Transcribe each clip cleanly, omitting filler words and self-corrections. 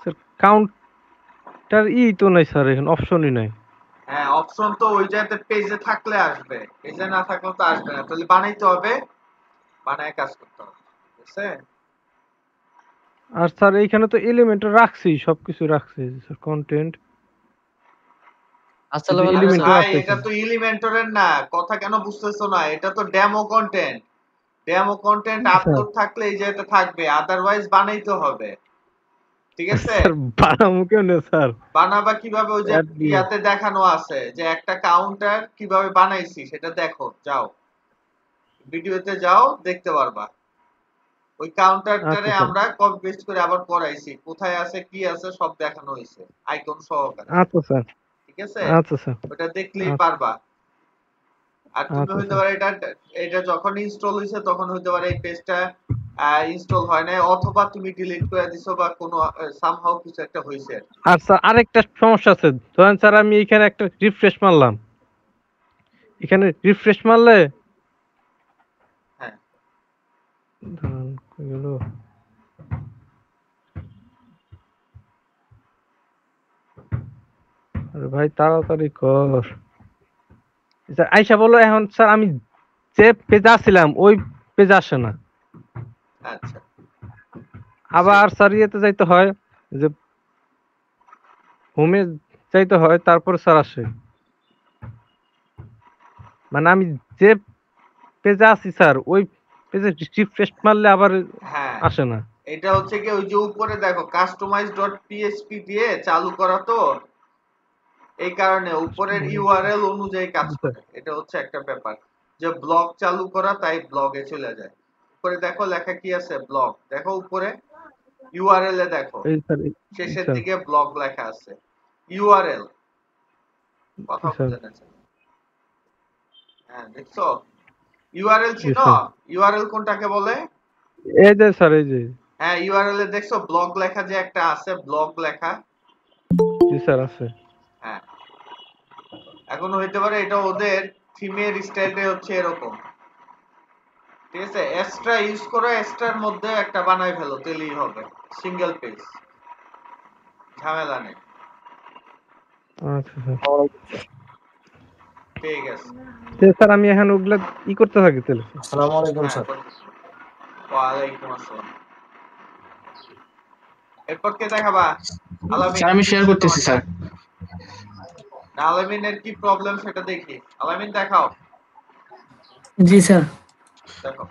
Sir counter তো নাই sir, এখানে অপশনই নাই। হ্যাঁ, অপশন তো ওই জায়গাতে পেজে থাকলে আসবে, পেজে না থাকলে তো আসবে না। তাহলে বানাইতে হবে, বানায় কাজ করতে হবে, ঠিক আছে? আর স্যার এইখানে তো এলিমেন্ট রাখছি, সবকিছু রাখছি স্যার, কন্টেন্ট এই যে আসসালামু আরে আলাইকুম স্যার। এলিমেন্টর ভাই, আছে এটা এখানে। তো এলিমেন্টরের না, কথা কেন বুঝতেছো না? এটা তো demo content. Demo content sir upload থাকলে এই জায়গাতে থাকবে, আদারওয়াইজ বানাইতে হবে, ঠিক আছে? স্যার বানাবো কেমনে স্যার? বানাবা কিভাবে? ওই যে অ্যাড দিয়ে ইয়াতে দেখানো আছে যে একটা কাউন্টার কিভাবে বানাইছি, সেটা দেখো, যাও ভিডিওতে যাও, দেখতে পারবা। ওই আচ্ছা কাউন্টারটারে স্যার, আমরা কপি পেস্ট করে আবার করাইছি, কোথায় আছে কি আছে সব দেখানো হয়েছে আইকন সহকারে, আচ্ছা স্যার, ঠিক আছে? আচ্ছা স্যার, ওটা দেখলেই আচ্ছা পারবা। আর তুমি আচ্ছা হইতে স্যার। পারে এটা, এটা যখন ইনস্টল হইছে তখন হইতে পারে এই পেজটা ইনস্টল হয় নাই, অথবা তুমি ডিলিট করে দিছো, বা কোনো সামহাউ কিছু একটা হইছে আর কি। আর স্যার আরেকটা সমস্যা আছে, ধরেন স্যার আমি এখানে একটা রিফ্রেশ মারলাম, এখানে রিফ্রেশ মারলে হ্যাঁ, ধরেন কই গেল? আরে ভাই তাড়াতাড়ি কর। স্যার আইসা বলো এখন স্যার আমি যে পেজে আসছিলাম ওই পেজে আসে না। আচ্ছা। আবার স্যার ইয়েতে যাইতে হয়, যে হোমে যাইতে হয়, তারপর স্যার আসে। মানে আমি যে পেজে আছি স্যার ওই পেজে রিফ্রেশ মারলে আবার হ্যাঁ, আসে না। এটা হচ্ছে কি, ওই যে উপরে দেখো কাস্টমাইজ.পিএইচপি দিয়ে চালু করা তো, এই কারণে উপরের ইউআরএল অনুযায়ী কাজ জি স্যার, করে। এটা হচ্ছে একটা ব্যাপার, যে ব্লগ চালু করা, তাই ব্লগে চলে যায়। উপরে দেখো লেখা কি আছে, ব্লগ দেখো উপরে, ইউআরএল এ দেখো এই স্যার এই শেষের স্যার দিকে ব্লগ লেখা আছে, ইউআরএল। কথা জি স্যার বুঝে না? হ্যাঁ, দেখছো? ইউআরএল জি চিনো? স্যার। ইউআরএল কোনটাকে বলে? এই যে স্যার এই যে হ্যাঁ, ইউআরএল এ দেখছো ব্লগ লেখা যে একটা আছে, ব্লগ লেখা? জি স্যার আছে। হ্যাঁ, এখন হইতে পারে এটা ওদের থিমের স্টাইলটাই হচ্ছে এরকম, ঠিক আছে? এক্সট্রা ইউজ করো, এক্সট্রার মধ্যে একটা বানাই ফেলো, তেলেই হবে, সিঙ্গেল পেজ, ঝামেলা নেই। আচ্ছা স্যার। ঠিক আছে। স্যার আমি এখন ওগুলা করতে থাকি তাহলে স্যার। আসসালামু আলাইকুম হ্যাঁ, স্যার। করতেছি। ওয়ালাইকুম আসসালাম। এরপর কে দেখাবা? আলামিন, স্যার আমি কি শেয়ার হয়েছে করতেছি তোমারটা? স্যার। না, আলামিনের কি প্রবলেম সেটা দেখি। আলামিন দেখাও, জি স্যার। দেখো।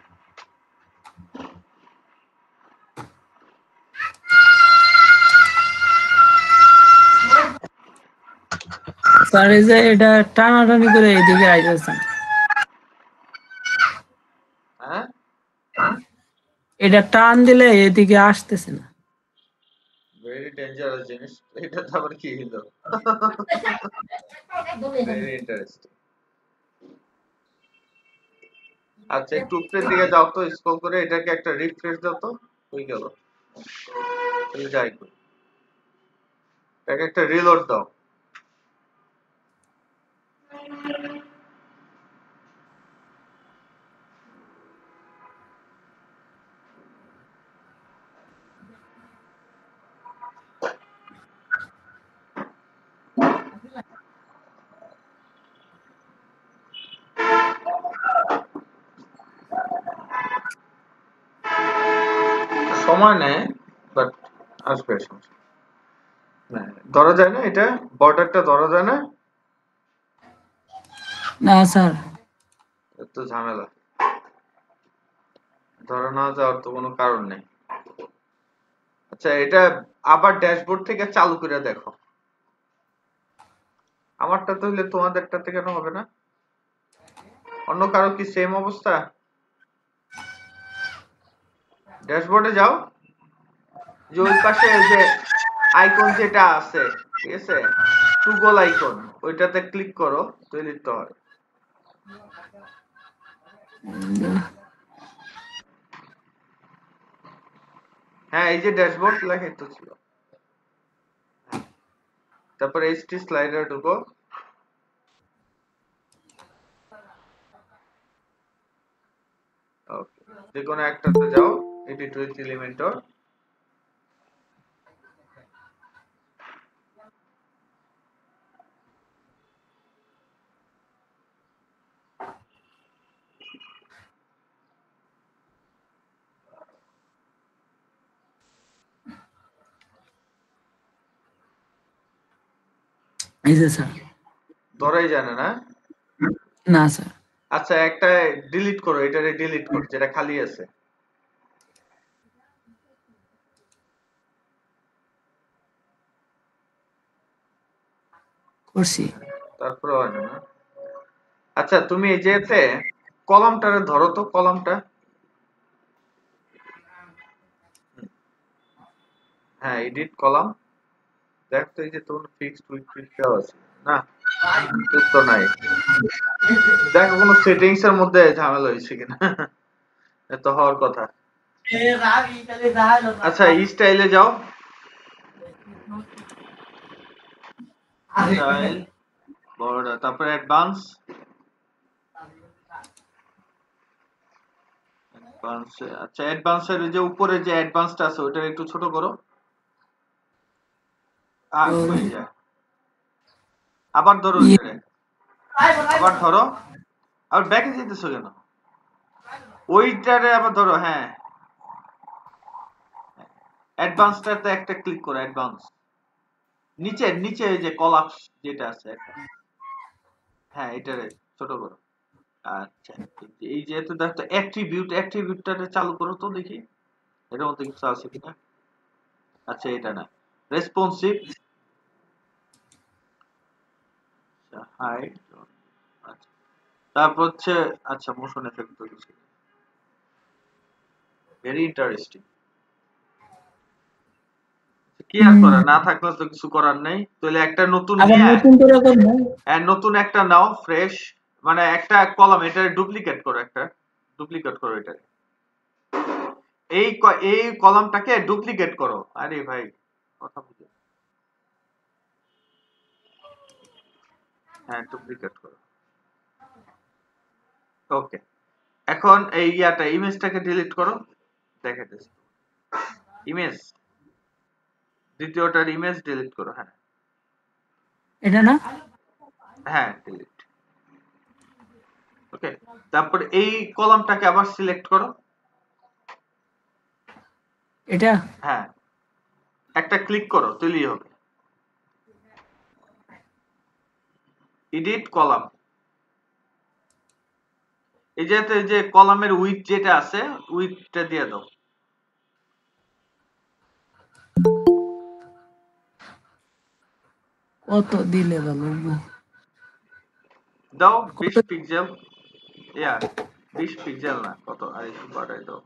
স্যার এই যে এটা টানাটানি করে এইদিকে আইতেছেন, হ্যাঁ, এটা টান দিলে এদিকে আসতেছে না। ভেরি ডেঞ্জারাস জিনিস এটা, তো আবার কি হলো? Very interesting. আচ্ছা, একটু উপরের দিকে যাও তো, স্ক্রল করে এটাকে একটা রিফ্রেশ দাও তো। হয়ে গেল, তাহলে যাই করি, এটাকে একটা রিলোড দাও। সময় নেয়, বাট আসবে সমস্যা। না, ধরা যায় না, এটা বর্ডারটা ধরা যায় না, না স্যার। এত ঝামেলা। ধরা না যাওয়ার তো কোনো কারণ নেই। আচ্ছা, এটা আবার ড্যাশবোর্ড থেকে চালু করে দেখো। আমারটা তো হইলে তোমাদেরটাতে কেন হবে না? অন্য কারো কি সেম অবস্থা? ড্যাশবোর্ডে যাও, যে ওই পাশে ওই যে আইকন যেটা আছে, ঠিক আছে, টুগল আইকন, ওইটাতে ক্লিক করো, তৈরি তো হয়। হ্যাঁ, এই যে ড্যাশবোর্ড লেখাই তো ছিল। হ্যাঁ, তারপর এইচটি স্লাইডার ঢুকো। ওকে, যে কোনো একটাতে যাও, এডিট উইথ এলিমেন্টর। এই যে স্যার। ধরাই জানে না? না স্যার। আচ্ছা একটা ডিলিট করো, এটারে ডিলিট করো যেটা খালি আছে। করছি। তারপরে হয় না? আচ্ছা তুমি এই যে কলামটারে ধরো তো, কলামটা। হ্যাঁ এডিট কলাম। দেখ তো এই যে তোমার ফিক্সড উইথ ফিল্টার আছে না? তো নাই। দেখো কোনো সেটিংস এর মধ্যে ঝামেলা হয়েছে কিনা। এত হওয়ার কথা। আচ্ছা এই স্টাইলে যাও, স্টাইল বর্ডার, তারপরে অ্যাডভান্স, আচ্ছা অ্যাডভান্সের যে উপরে যে অ্যাডভান্সটা আছে ওটা একটু ছোট করো। হয়ে যায়। আবার ধরো ওইটারে, আবার ধরো, আবার ব্যাকে যেতেছো কেন? ওইটারে আবার ধরো, হ্যাঁ অ্যাডভান্সটাতে একটা ক্লিক করো, অ্যাডভান্স নিচে নিচে যে কলাপস যেটা আছে একটা, হ্যাঁ এটারে ছোট করো। আচ্ছা এই যেহেতু দেখো অ্যাট্রিবিউটটারে চালু করো তো দেখি এটার মধ্যে কিছু আছে কিনা। আচ্ছা এটা না, রেসপন্সিভ, হাইট, আচ্ছা তারপর হচ্ছে, আচ্ছা মোশন এফেক্ট তো কিছু, ভেরি ইন্টারেস্টিং। কি আর করা, না থাকলে তো কিছু করার নেই, তাহলে একটা নতুন আবার নিয়ে নতুন করে করবো। নতুন একটা নাও ফ্রেশ, মানে একটা কলাম এটা ডুপ্লিকেট করো, একটা ডুপ্লিকেট করো এটা, এই কলামটাকে ডুপ্লিকেট করো। আরে ভাই কথা বুঝো, হ্যাঁ ডুপ্লিকেট করো। ওকে এখন এই ইমেজটাকে ডিলিট করো, দেখাতেছি ইমেজ, দ্বিতীয়টার ইমেজ ডিলিট করো, হ্যাঁ এটা না? হ্যাঁ ডিলিট। ওকে তারপর এই কলামটাকে আবার সিলেক্ট করো, এটা? হ্যাঁ একটা ক্লিক করো তৈরি হবে, এডিট কলাম। এই যে কলামের উইথ যেটা আছে উইথটা দিয়ে দাও। কত দিলে ভালো? দাও কত? 20 পিক্সেল, ইয়া 20 পিক্সেল না কত, আর একটু বাড়াই দাও।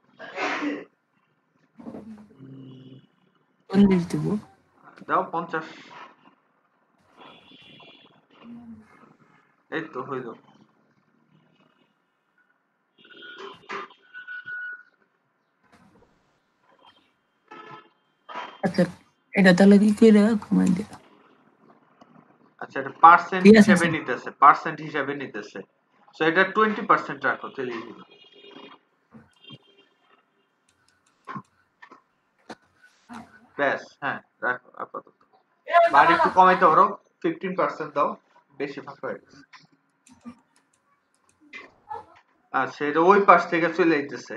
40 দিব। দাও 50, এই তো হয়ে যাও। আচ্ছা এটা তাহলে কি করে কমাই দিল? আচ্ছা এটা পার্সেন্ট ঠিক আছে হিসেবে স্যার। নিতেছে, পার্সেন্ট হিসেবে নিতেছে, সো এটা 20% রাখো তাহলেই হলো। ব্যাস হ্যাঁ রাখো আপাতত, আর একটু কমাইতে পারো, 15% দাও, বেশি ফাঁকা হয়ে গেছে। আচ্ছা এটা ওই পাশ থেকে চলে যাইতেছে।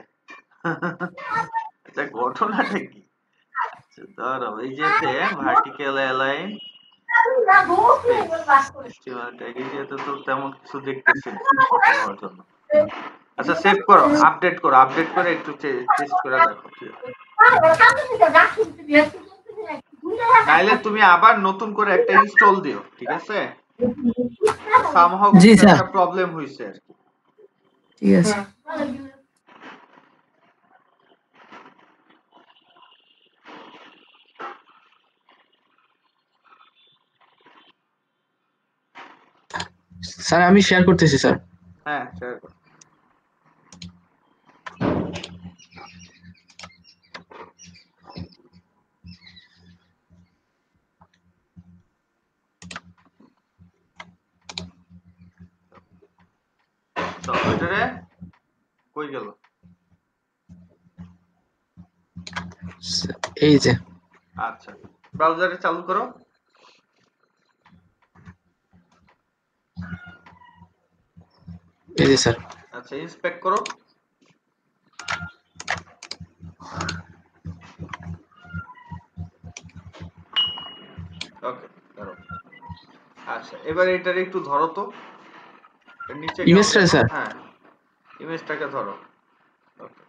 আচ্ছা ঘটনাটা কি? আচ্ছা ধরো এই যে ভার্টিক্যাল অ্যালাইন তো তেমন কিছু দেখতেছি না হওয়ার জন্য। আচ্ছা সেভ করো, আপডেট করো, আপডেট করে একটু টেস্ট করে দেখো কি হয়। নাইলে তুমি আবার নতুন করে একটা ইনস্টল দিও, ঠিক আছে? সামহাউ জি কিছু স্যার। একটা প্রবলেম হইছে আর কি। ঠিক আছে। স্যার আমি শেয়ার করতেছি স্যার। হ্যাঁ শেয়ার করো। তো ওইটারে কই গেল? এই যে আচ্ছা ব্রাউজারে চালু করো। এই যে স্যার। আচ্ছা ইন্সপেক্ট করো। ওকে ধরো। আচ্ছা এবার এটার একটু ধরো তো, এর নিচে কেমন ইমেজটা দেখো? স্যার হ্যাঁ ইমেজটাকে ধরো। ওকে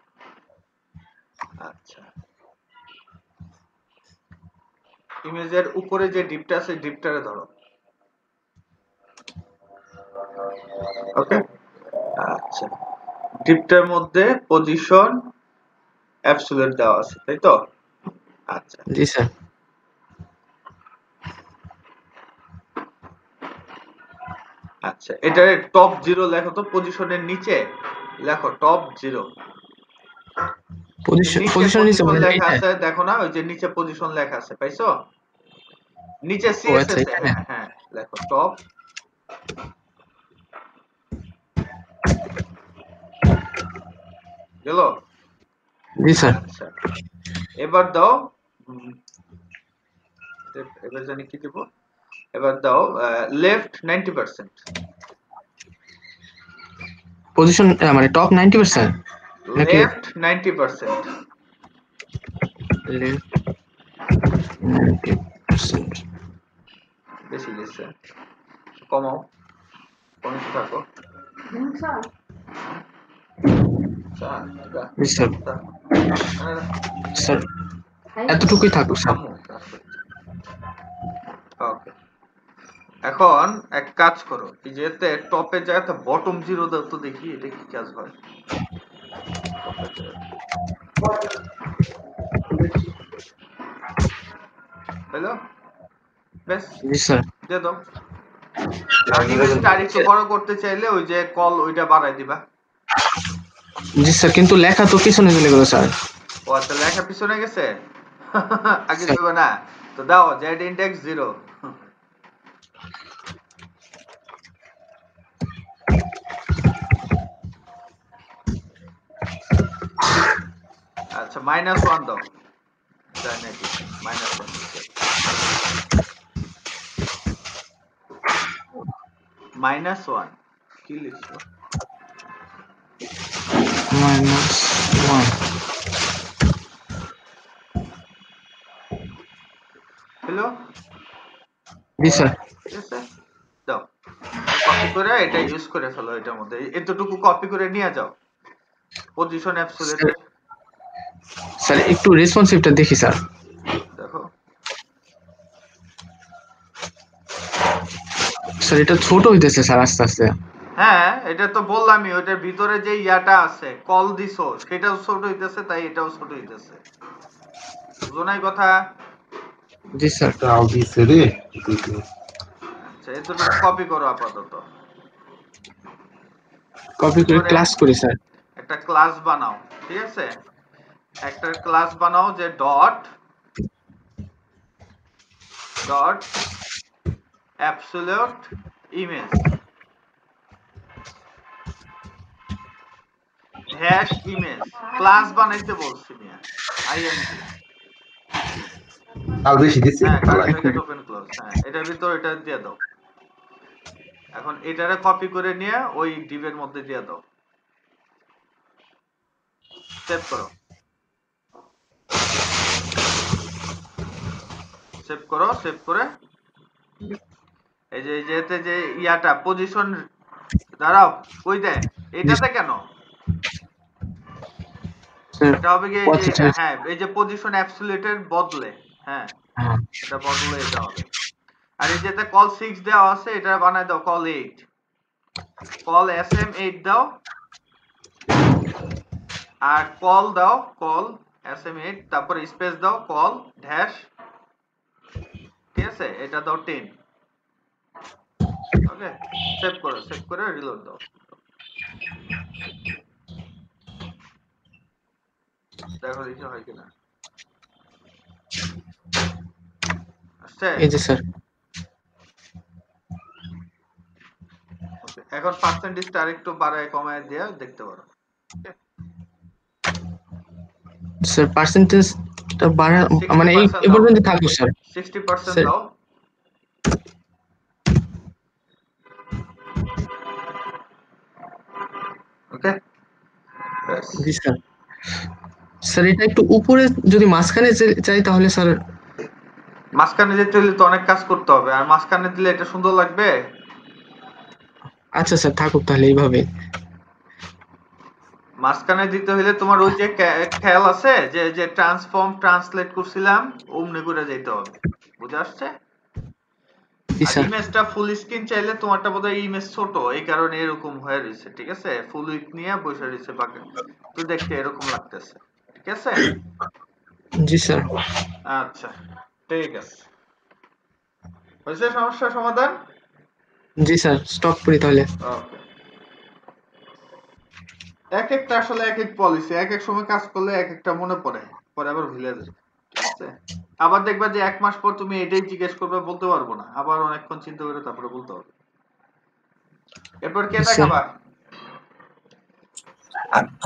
আচ্ছা ইমেজের উপরে যে ডিপটা আছে ডিপটারে ধরো। ওকে আচ্ছা ডিপটার মধ্যে পজিশন অ্যাবসলিউট দেওয়া আছে তাই তো? আচ্ছা জি স্যার আচ্ছা এটার টপ 0 লেখো তো, পজিশনের নিচে লেখো টপ 0। পজিশন নিচে পজিশন নিচে পজিশন মানে লেখা এইটা? আছে দেখো না, ওই যে নিচে পজিশন লেখা আছে পাইছো? নিচে ও আচ্ছা সিএসএস এ এখানে হ্যাঁ হ্যাঁ লেখো টপ। গেল? জি স্যার আচ্ছা এবার দাও এবার জানি কি দেব, এবার দাও লেফট 90%। পজিশন মানে টপ 90% নাকি লেফট 90%। লেফট 90%? বেশি গেছে, কমাও, কমতে থাকো। আচ্ছা এটা জি স্যার স্যার এতটুকুই থাকুক স্যার। ওকে এখন এক কাজ করো, এই যেতে টপে জায়গাতে বটম 0 দাও তো দেখি এটা কি কাজ হয়। হ্যালো বেশ জি স্যার দিয়ে দাও। আর ইমেজটা আরেকটু বড় করতে চাইলে ওই যে কল ওইটা বাড়াই দিবা। জি স্যার কিন্তু লেখা তো পিছনে চলে গেল স্যার। ও আচ্ছা লেখা পিছনে গেছে আগে স্যার দেবো না তো, দাও জেড ইন্ডেক্স 0। আচ্ছা -1 দাও, তাই নাকি -1 দিচ্ছে। -1 কি লিখছো? -1 হ্যালো জি স্যার ঠিক আছে দাও, কপি করে এটা ইউজ করে ফেলো, এটার মধ্যে এতটুকু কপি করে নিয়ে যাও পজিশন স্যার অ্যাবসলিউটের। স্যার একটু রেসপন্সিভটা দেখি স্যার। দেখো স্যার এটা ছোট হইতেছে স্যার আস্তে আস্তে। হ্যাঁ এটা তো বললামই, ওইটার ভিতরে যে ইয়াটা আছে কল দিছো সেটাও ছোট হইতেছে, তাই এটাও ছোট হইতেছে, বুঝো নাই কথা? জি স্যার আচ্ছা এতটুকু কপি করো আপাতত, কপি করে করে ক্লাস করি স্যার। একটা ক্লাস বানাও, ঠিক আছে? একটা ক্লাস বানাও যে dot dot absolute image hash image. Class বানাইতে বলছি মিয়া, আইএনজি। হ্যাঁ ব্র্যাকেট ওপেন ক্লোজ, হ্যাঁ এটার ভিতর এটা দিয়ে দাও। এখন এটারে কপি করে নিয়ে ওই ডিভের মধ্যে দিয়ে দাও, সেভ করো, সেভ করো, সেভ করে এই যে যেতে যে ইয়াটা পজিশন, দাঁড়াও কই দেয় জি এটাতে কেন? স্যার এটা হবে কি এই যে আচ্ছা এটা, হ্যাঁ এই যে পজিশন অ্যাবসলিউটের বদলে, হ্যাঁ হ্যাঁ এটা বদলে এটা হবে। আর এই যেতে কল 6 দেওয়া আছে এটা বানায় দাও কল 8, কল sm8 দাও, আর কল দাও কল sm8 তারপর স্পেস দাও কল ড্যাশ, ঠিক আছে এটা দাও 10। ওকে সেভ করো, সেভ করে রিলোড দাও, দেখো দেখি হয় কিনা। আসছে? এই যে স্যার ওকে এখন পার্সেন্টেজটা আরেকটু বাড়ায় কমায় দিয়ে দেখতে পারো। স্যার পার্সেন্টেজটা বাড়া মানে এই 60% এ দাও, পর্যন্ত থাকুক স্যার। 60% স্যার দাও। ওকে ব্যাস জি স্যার স্যার এটা একটু উপরে যদি মাঝখানে চাই তাহলে স্যার মাঝখানে যেতে হলে তো অনেক কাজ করতে হবে, আর মাঝখানে দিলে এটা সুন্দর লাগবে। আচ্ছা স্যার, থাকুক তাহলে এইভাবে। মাঝখানে দিতে হলে তোমার ওই যে খেয়াল আছে যে যে ট্রান্সফর্ম ট্রান্সলেট করছিলাম, অমনি করে যেতে হবে। বুঝে আসছে? জি আর স্যার। ইমেজটা ফুল স্ক্রিন চাইলে তোমারটা বোধহয় ইমেজ ছোট, এই কারণে এরকম হয়ে রয়েছে। ঠিক আছে, ফুল উইথ নিয়ে বসে রয়েছে বাকি, তো দেখতে এরকম লাগতেছে। ঠিক আছে, জি স্যার। আচ্ছা ঠিক আছে, হয়েছে সমস্যার সমাধান। জি স্যার, স্টপ করি তাহলে। ওকে, এক একটা আসলে এক এক পলিসি, এক এক সময় কাজ করলে এক একটা মনে পড়ে, পরে আবার ভুলে যায়। ঠিক আছে, আবার দেখবা যে 1 মাস পর তুমি এটাই জিজ্ঞেস করবে, বলতে পারবো না, আবার অনেকক্ষণ চিন্তা করে তারপরে বলতে হবে। এরপর কে জি স্যার। দেখাবা?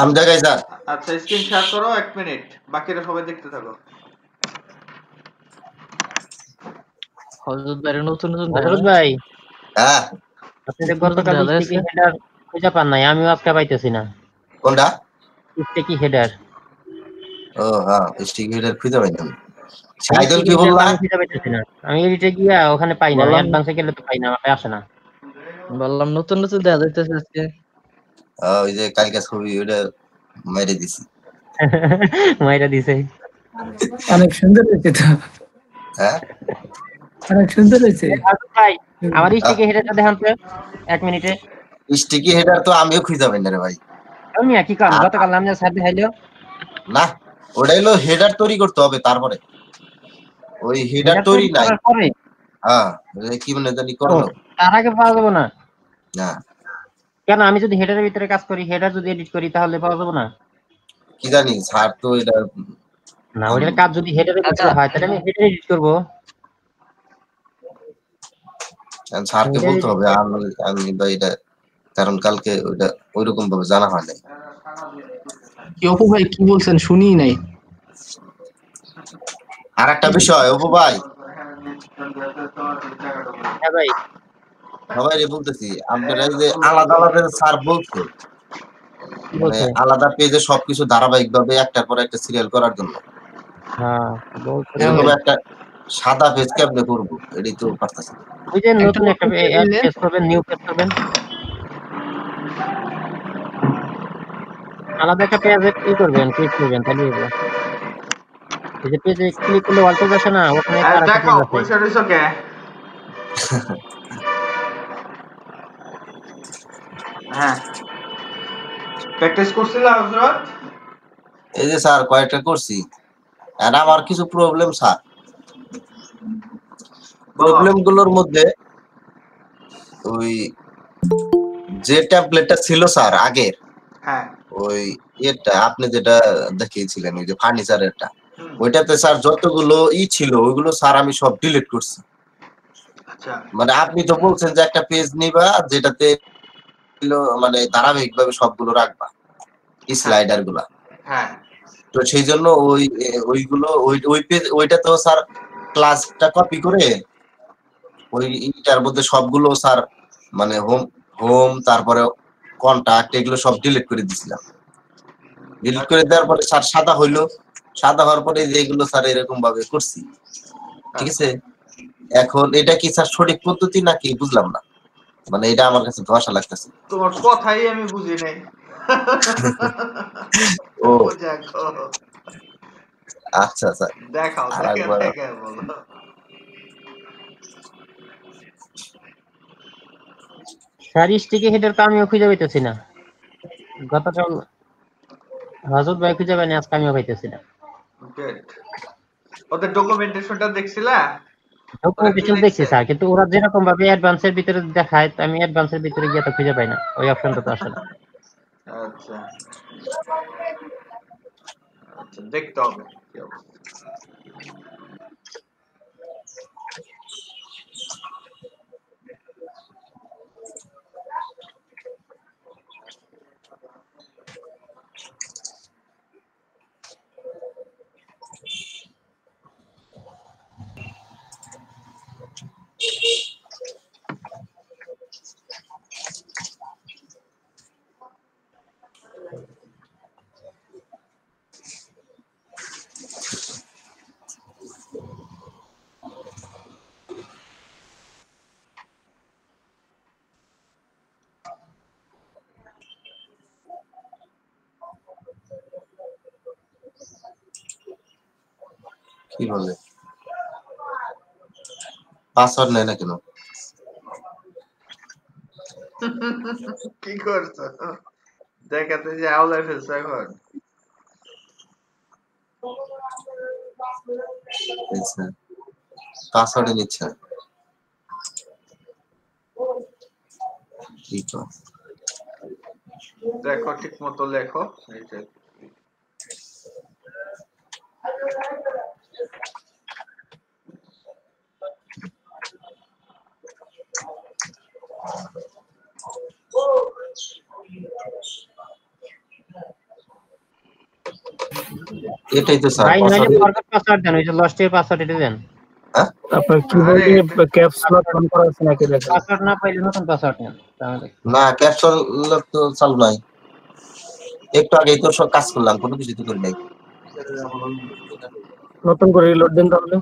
আমি দেখাই স্যার। আচ্ছা, স্ক্রিন শেয়ার করো 1 মিনিট, বাকিরা সবাই দেখতে থাকো। হজরত ভাই নতুন নতুন হযরত ভাই, হ্যাঁ, আপনি যে গতকাল দেখা স্টিকি যাচ্ছে। হেডার খুঁজে পান নাই, আমিও আজকে পাইতেছি না। কোনটা? স্টিকি হেডার, ও হ্যাঁ, স্টিক হিটার খুঁজে পাইলাম। এই সাইদুল স্টিকি কি হেডার বললা? আমি খুঁজে পাইতেছি না। আমি এডিটে গিয়া ওখানে পাই না, বললাম অ্যাডভান্সে গেলে তো পাই না, আমাকে আসে না। বললাম নতুন নতুন দেখা যাইতেছে আজকে। ওই যে কালকে ছবি ওটা মেরে দিছি। মাইরা দিছে। অনেক সুন্দর হয়েছে তো, হ্যাঁ, অনেক সুন্দর হয়েছে। হযরত ভাই, আমার স্টিকি হেডারটা দেখান তো 1 মিনিটে। স্টিকি হেডার তো আমিও খুঁজে পাই না রে ভাই। আমি কি কাম, আর গতকাল নাম স্যার দেখাইলো। না, ওটা হলো হেডার তৈরি করতে হবে, তারপরে ওই হেডার হেডার তৈরি তৈরি নাই। করার পরে হ্যাঁ, ওই কি মানে জানি ও, করলো তার আগে পাওয়া যাবে না না। কেন? আমি যদি হেডারের ভিতরে কাজ করি, হেডার যদি এডিট করি, তাহলে পাওয়া যাবে না? কি জানি স্যার তো এটা না, ওইটার কাজ যদি হেডারের আচ্ছা, ভিতরে হয়, তাহলে আমি হেডার এডিট করবো। স্যারকে হেডার বলতে এডিট, হবে। আমি বা এটা, কারণ কালকে ওইটা ওইরকম ভাবে জানা হয় নাই। কি অপু ভাই কি বলছেন শুনি নাই। আর একটা বিষয় অপু ভাই, হ্যাঁ ভাই, সবাই বলতেছি আপনারা এই যে আলাদা আলাদা স্যার বলছে, কি মানে বলছে? আলাদা পেজে সবকিছু ধারাবাহিক ভাবে একটার পর একটা সিরিয়াল করার জন্য হ্যাঁ, বলছে তো। হ্যাঁ এরকম ভাই, একটা সাদা পেজ কেমনে করবো, এটাই তো পারতাছি না। ওই যে একটা নতুন একটা ওপেন করে অ্যাড দিলেন। পেজ করবেন, নিউ পেজ করবেন, আলাদা একটা পেজে ই করবেন, ক্লিক করবেন, তাহলে হবে। এই যে পেজে ক্লিক করলে অল পেজ আসে না, ওখানে একটা আরেকটা পেজ দেখাও আছে। পয়সা রইছো কে। হ্যাঁ, প্র্যাকটিস করছিলা হযরত? এই যে স্যার কয়েকটা করছি, আর আমার কিছু প্রবলেম স্যার। বলো। প্রবলেম গুলোর মধ্যে ওই যে ট্যাবলেটটা ছিল স্যার আগের, হ্যাঁ। ওই এটা আপনি যেটা দেখিয়েছিলেন ওই যে ফার্নিচারেরটা, হুম, ওইটাতে স্যার যতগুলো ছিল ওইগুলো স্যার আমি সব ডিলিট করছি। আচ্ছা। মানে আপনি তো বলছেন যে একটা পেজ নিবা যেটাতে মানে ধারাবাহিক ভাবে সবগুলো রাখবা, হ্যাঁ, স্লাইডার গুলা। হ্যাঁ, তো সেই জন্য ওইগুলো ওই পেজ ওইটা তো স্যার ক্লাসটা কপি করে ওই ইটার মধ্যে সবগুলো স্যার মানে হোম হোম তারপরে কন্টাক্ট এগুলো সব ডিলিট করে দিছিলাম। ডিলিট করে দেওয়ার পরে স্যার সাদা হইলো, সাদা হওয়ার পরে যে এগুলো স্যার এরকম ভাবে করছি। ঠিক আচ্ছা। আছে, এখন এটা কি স্যার সঠিক পদ্ধতি নাকি বুঝলাম না, মানে এটা আমার কাছে ধোঁয়াশা লাগতেছে। তোমার কথাই আমি বুঝি নাই। ও বুঝা কো। আচ্ছা স্যার, দেখাও, আর দেখে একবার দেখে বলো। স্যার, স্টিকি হেডার তো আমিও খুঁজে পাইতেছি না। গতকাল হযরত ভাই খুঁজে পাইনি, আজকে আমিও পাইতেছি না। গুড। ওদের ডকুমেন্টেশনটা দেখছিলা? ওরা কি ডকুমেন্টেশন দেখছি লিখছে? স্যার, কিন্তু ওরা যেরকম ভাবে অ্যাডভান্সের ভিতরে দেখায়, তো আমি অ্যাডভান্সের ভিতরে গিয়ে তো খুঁজে পাই না, ওই অপশনটা তো আসে না। আচ্ছা, আচ্ছা দেখতে হবে কি অবস্থা। কি বলে পাসওয়ার্ড নেয় না কেন? কি করছো? দেখাতে যে আওলায় ফেলছো এখন। পাসওয়ার্ডে নিচ্ছে কি তো দেখো ঠিক মতো লেখো। এই যে এটাই তো স্যার ভাই নইলে পাসওয়ার্ড। ফরগট পাসওয়ার্ড দেন, ওই যে লস্ট এর পাসওয়ার্ড এটা দেন। হ্যাঁ আপনার আরে কিবোর্ডে ক্যাপস লক অন করা আছে নাকি দেখেন। পাসওয়ার্ড না পাইলে নতুন পাসওয়ার্ড নেন তাহলে। না ক্যাপসুল তো চালু নাই, একটু আগেই তো সব কাজ করলাম, কোনো কিছু তো করি নাই। নতুন করে রিলোড দেন তাহলে।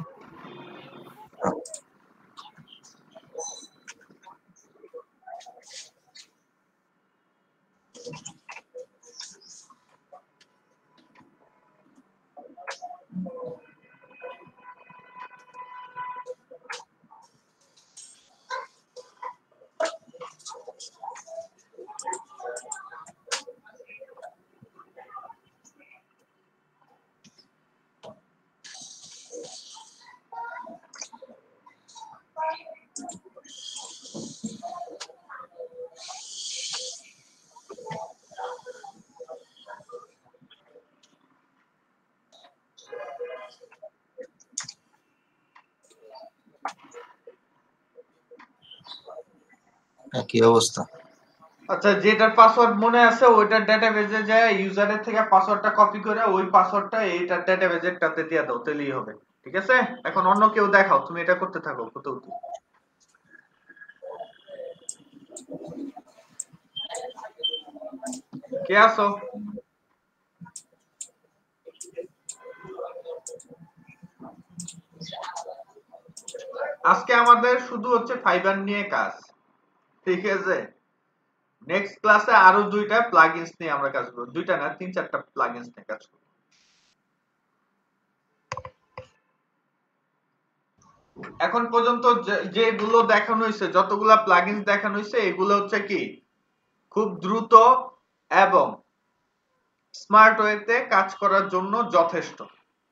কি অবস্থা? আচ্ছা, যেটার পাসওয়ার্ড মনে আছে ওইটার ডেটাবেজে যায় ইউজারের থেকে পাসওয়ার্ডটা কপি করে ওই পাসওয়ার্ডটা এইটার ডেটাবেজেরটাতে দিয়ে দাও, তাহলেই হবে। ঠিক আছে, এখন অন্য কেউ দেখাও, তুমি এটা করতে থাকো কুতুকি। কে আছো? আজকে আমাদের শুধু হচ্ছে ফাইবার নিয়ে কাজ, ঠিক আছে। নেক্সট ক্লাসে আরো দুইটা প্লাগইনস নিয়ে আমরা কাজ করব, দুইটা না 3-4টা প্লাগইনস নিয়ে কাজ করব। এখন পর্যন্ত যেগুলো দেখানো হয়েছে, যতগুলা প্লাগইনস দেখানো হয়েছে, এগুলো হচ্ছে কি খুব দ্রুত এবং স্মার্ট ওয়েতে কাজ করার জন্য যথেষ্ট।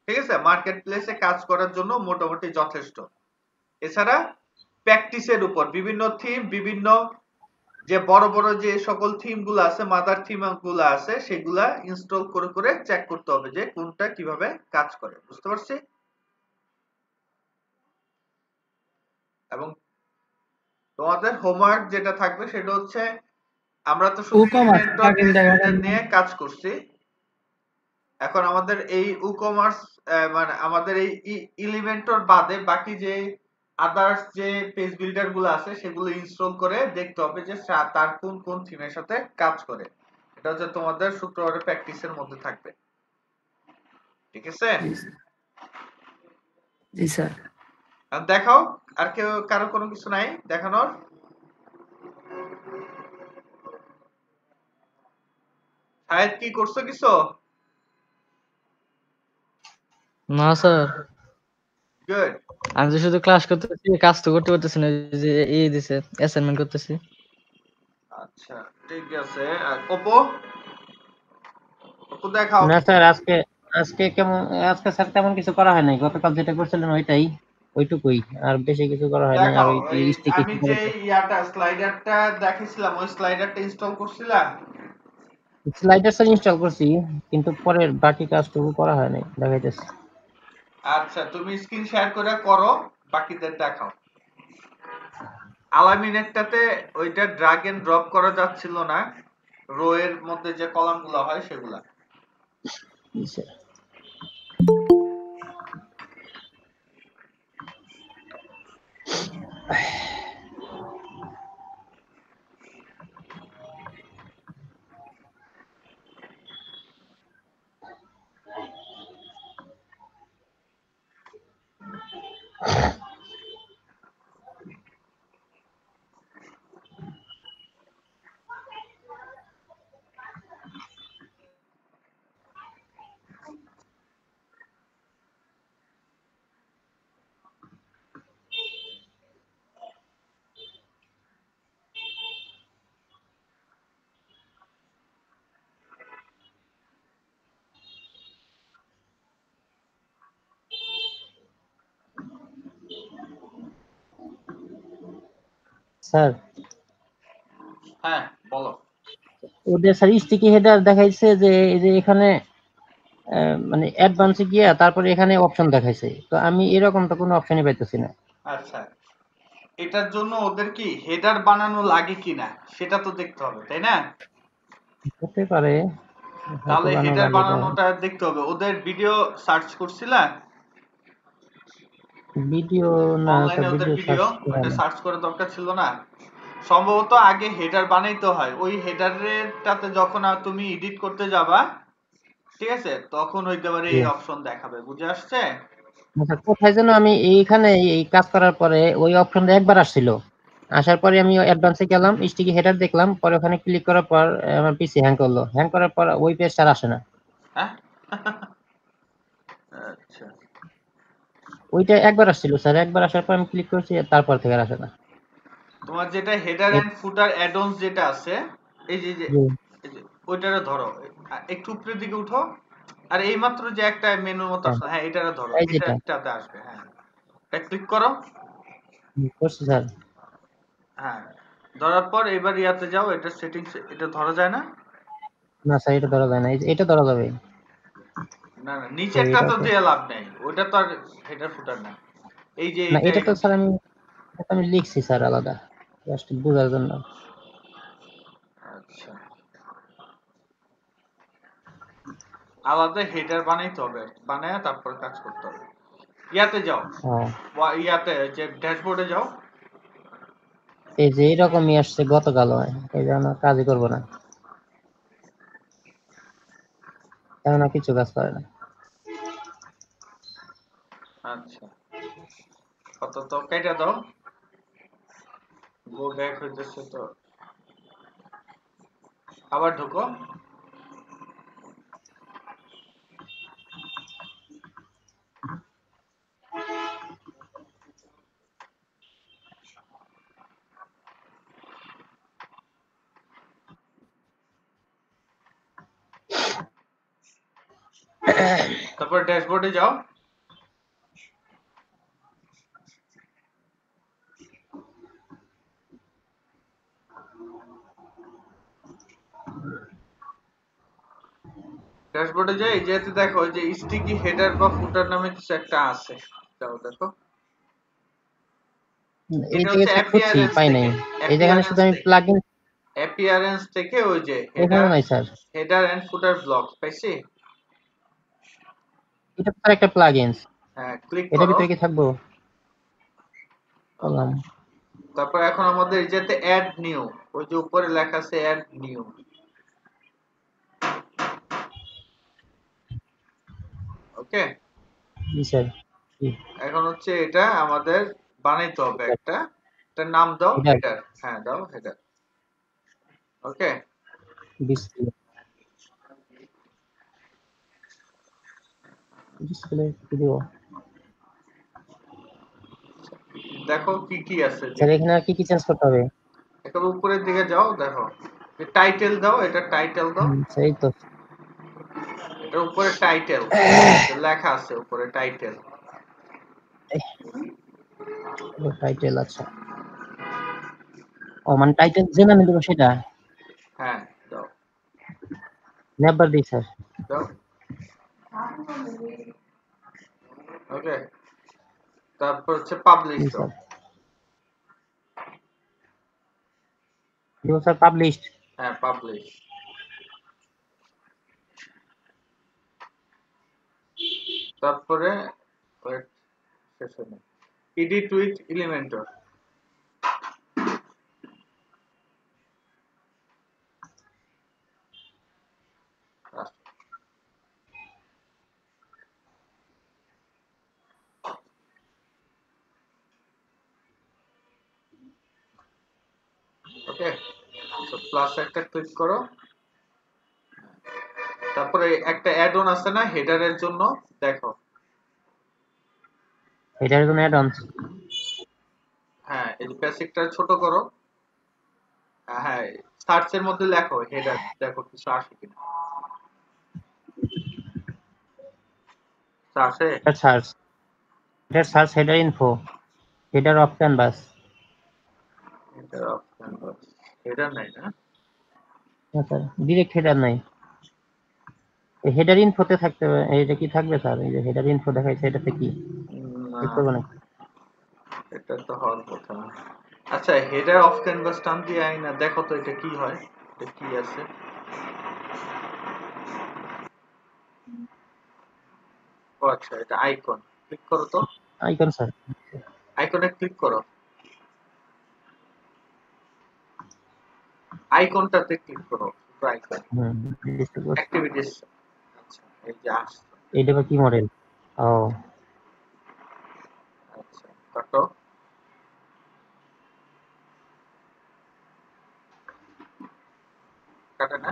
ঠিক আছে, মার্কেট প্লেসে কাজ করার জন্য মোটামুটি যথেষ্ট। এছাড়া প্র্যাকটিসের উপর বিভিন্ন থিম, বিভিন্ন যে বড় বড় যে সকল থিম গুলো আছে, মাদার থিম গুলো আছে, সেগুলা ইনস্টল করে করে চেক করতে হবে যে কোনটা কিভাবে কাজ করে, বুঝতে পারছি। এবং তোমাদের হোমওয়ার্ক যেটা থাকবে সেটা হচ্ছে, আমরা তো শুধু WooCommerce ইলিমেন্টর plugin পেজ দেখাটা বিল্ডার নিয়ে কাজ করছি। এখন আমাদের এই উকমার্স মানে আমাদের এই এলিমেন্টর বাদে বাকি যে আদার্স যে পেজ বিল্ডার গুলো আছে সেগুলো ইনস্টল করে দেখতে হবে যে তার কোন কোন থিমের সাথে কাজ করে। এটা হচ্ছে তোমাদের শুক্রবারের প্র্যাকটিসের মধ্যে থাকবে, ঠিক আছে। জি স্যার। আর দেখাও, আর কেউ কারো কোনো কিছু নাই দেখানোর? শাহেদ কি করছো কিছু? না স্যার, গুড। আমি তো শুধু ক্লাস করতেছি, কাজ তো করতে পারতেছি না, ওই যে এই দিছে অ্যাসাইনমেন্ট করতেছি। আচ্ছা ঠিক আছে। আর অপো, অপো দেখাও। না স্যার, আজকে আজকে কেমন, আজকে স্যার তেমন কিছু করা হয় নাই, গতকাল যেটা করছিলেন ওইটাই, ওইটুকুই, আর বেশি কিছু করা হয় নাই। আর দেখাও ওই এই স্টিকি আমি যে ইয়াটা স্লাইডারটা দেখিয়েছিলাম, ওই স্লাইডারটা ইনস্টল করছিলাম। স্লাইডার স্যার ইনস্টল করছি, কিন্তু পরের বাকি কাজটুকু করা হয় নাই, দেখাইতেছি। আচ্ছা তুমি স্ক্রিন শেয়ার করে করো, বাকিদের দেখাও। আলামিনেরটাতে ওইটা ড্রাগ এন্ড ড্রপ করা যাচ্ছিল না, রো এর মধ্যে যে কলামগুলো হয় সেগুলা। জি স্যার। স্যার হ্যাঁ বলো। ওদের স্যার স্টিকি হেডার দেখাইছে যে এই যে এখানে মানে অ্যাডভান্সে গিয়া তারপরে এখানে অপশন দেখাইছে, তো আমি এরকম তো কোনো অপশনই পাইতেছি না। আচ্ছা, এটার জন্য ওদের কি হেডার বানানো লাগে কিনা সেটা তো দেখতে হবে, তাই না? হতে পারে, হয়তো তাহলে বানানো হেডার লাগবে। বানানোটা দেখতে হবে। ওদের ভিডিও সার্চ করছিলা ভিডিও না অনলাইনে, স্যার, ওদের ভিডিও ভিডিও সার্চ ওইটা সার্চ করার দরকার ছিল না? সম্ভবত আগে হেডার বানাইতে হয়, ওই হেডারটাতে যখন তুমি এডিট করতে যাবা, ঠিক আছে, তখন হইতে পারে এই অপশন দেখাবে। বুঝে আসছে? আচ্ছা, কোথায় যেন আমি এইখানে এই কাজ করার পরে ওই অপশনটা একবার আসছিল, আসার পরে আমি অ্যাডভান্সে গেলাম, স্টিকি হেডার দেখলাম, পরে ওখানে ক্লিক করার পর আমার পিসি হ্যাং করলো, হ্যাং করার পর ওই পেজটা আর আসে না। হ্যাঁ আচ্ছা, ওইটা একবার আসছিল স্যার, একবার আসার পর আমি ক্লিক করছি, তারপর থেকে আর আসে না। তোমার যেটা হেডার এন্ড ফুটার অ্যাডঅনস যেটা আছে, এই যে যে জি। এই যে ওইটারে ধরো, একটু উপরের দিকে উঠো, আর এইমাত্র যে একটা মেনুর মতো হ্যাঁ, আসলো, হ্যাঁ এটারে ধরো, এই যেটা এটাতে আসবে। হ্যাঁ, এটা ক্লিক করো। করছি স্যার। হ্যাঁ, ধরার পর এবার ইয়াতে যাও, এটা সেটিংস, এটা ধরা যায় না? না স্যার, এটা ধরা যায় না, এটা ধরা যাবে। না না, তো নিচেরটা এটা তো তো দিয়ে লাভ নেই, ওটা তো আর হেডার ফুটার না। এই যে না, এটা এটা তো স্যার আমি, এটা তো আমি লিখছি স্যার আলাদা, জাস্ট বোঝার জন্য। আচ্ছা, আলাদা হেডার বানাইতে হবে, বানায় তারপর কাজ করতে হবে। ইয়াতে যাও, হ্যাঁ, ইয়াতে যে ড্যাশবোর্ডে যাও। এই যে এইরকমই আসছে গতকাল, হয় এই জন্য কাজই করবো না, তেমন আর কিছু কাজ করে না। আচ্ছা, কত তো কেটে দাও, গো ব্যাক হইতেছে তো, আবার ঢুকো। তারপর ড্যাশবোর্ডে যাও। ড্যাশবোর্ডে যাই, এই যেতে দেখো যে স্টিকি হেডার বা ফুটার নামে কিছু একটা আছে, যাও দেখো। এই এটা হচ্ছে জায়গায় খুঁজছি, অ্যাপিয়ারেন্স পাই নাই। থেকে, এই যেখানে শুধু আমি প্লাগ ইন, অ্যাপিয়ারেন্স থেকে ওই যে এখানে হেডার, নাই sir. Header and footer block পাইছি। এটা তো একটা প্লাগ ইন, হ্যাঁ, ক্লিক এটার করো। ভিতরে কি থাকবো? বললাম। তারপর এখন আমাদের এই যেতে অ্যাড নিউ, ওই যে উপরে লেখা আছে অ্যাড নিউ। ওকে, জি স্যার। এখন হচ্ছে এটা আমাদের বানাইতে হবে একটা, এটার নাম দাও এটা হেডার। হ্যাঁ দাও হেডার। ওকে, ডিসপ্লে, ডিসপ্লে ভিডিও। দেখো কি কি আছে। স্যার এখানে আর কি কি চেঞ্জ করতে হবে? এখন উপরের দিকে যাও, দেখো টাইটেল দাও, এটা টাইটেল দাও, সেই তো এটার উপরে টাইটেল লেখা আছে, উপরে টাইটেল। টাইটেল। আচ্ছা, ও মানে টাইটেল জেনে নিতে হবে সেটা। হ্যাঁ দাও নেভার দিই স্যার। দাও। ওকে, তারপর হচ্ছে পাবলিশ জি দাও। স্যার। দিব স্যার পাবলিশড। হ্যাঁ পাবলিশ। তারপরে ওয়েট, শেষ হয়নি, edit with Elementor. Okay, so plus একটা ক্লিক করো। তারপরে একটা অ্যাড অন আছে না হেডারের জন্য, দেখো। এটার জন্য অ্যাড অনস। হ্যাঁ, এই বেসিকটা ছোট করো। হ্যাঁ, সার্চের মধ্যে লেখো হেডার, দেখো কিছু আসে কিনা। আসে। এটা সার্চ, এটা search header info, header of canvas. Header of canvas header নাই না না স্যার, ডিরেক্ট হেডার নাই। হেডার ইনফোতে থাকতে হবে। এইটা কি থাকবে স্যার? এই যে হেডার ইনফো দেখাইছে, এটাতে কি না চেক করবো না? এটা তো হওয়ার কথা না। আচ্ছা হেডার অফ ক্যানভাস টান দিয়ে আই না, দেখো তো এটা কি হয়, এটা কি আছে। ও আচ্ছা এটা আইকন, ক্লিক করো তো, আইকন স্যার। আইকনে ক্লিক করো, আইকনটাতে ক্লিক করো, আইকন অ্যাক্টিভিটিস। আচ্ছা এই যে আসছে। এইটা বা কি মডেল? ও আচ্ছা কাটো, কাটে না।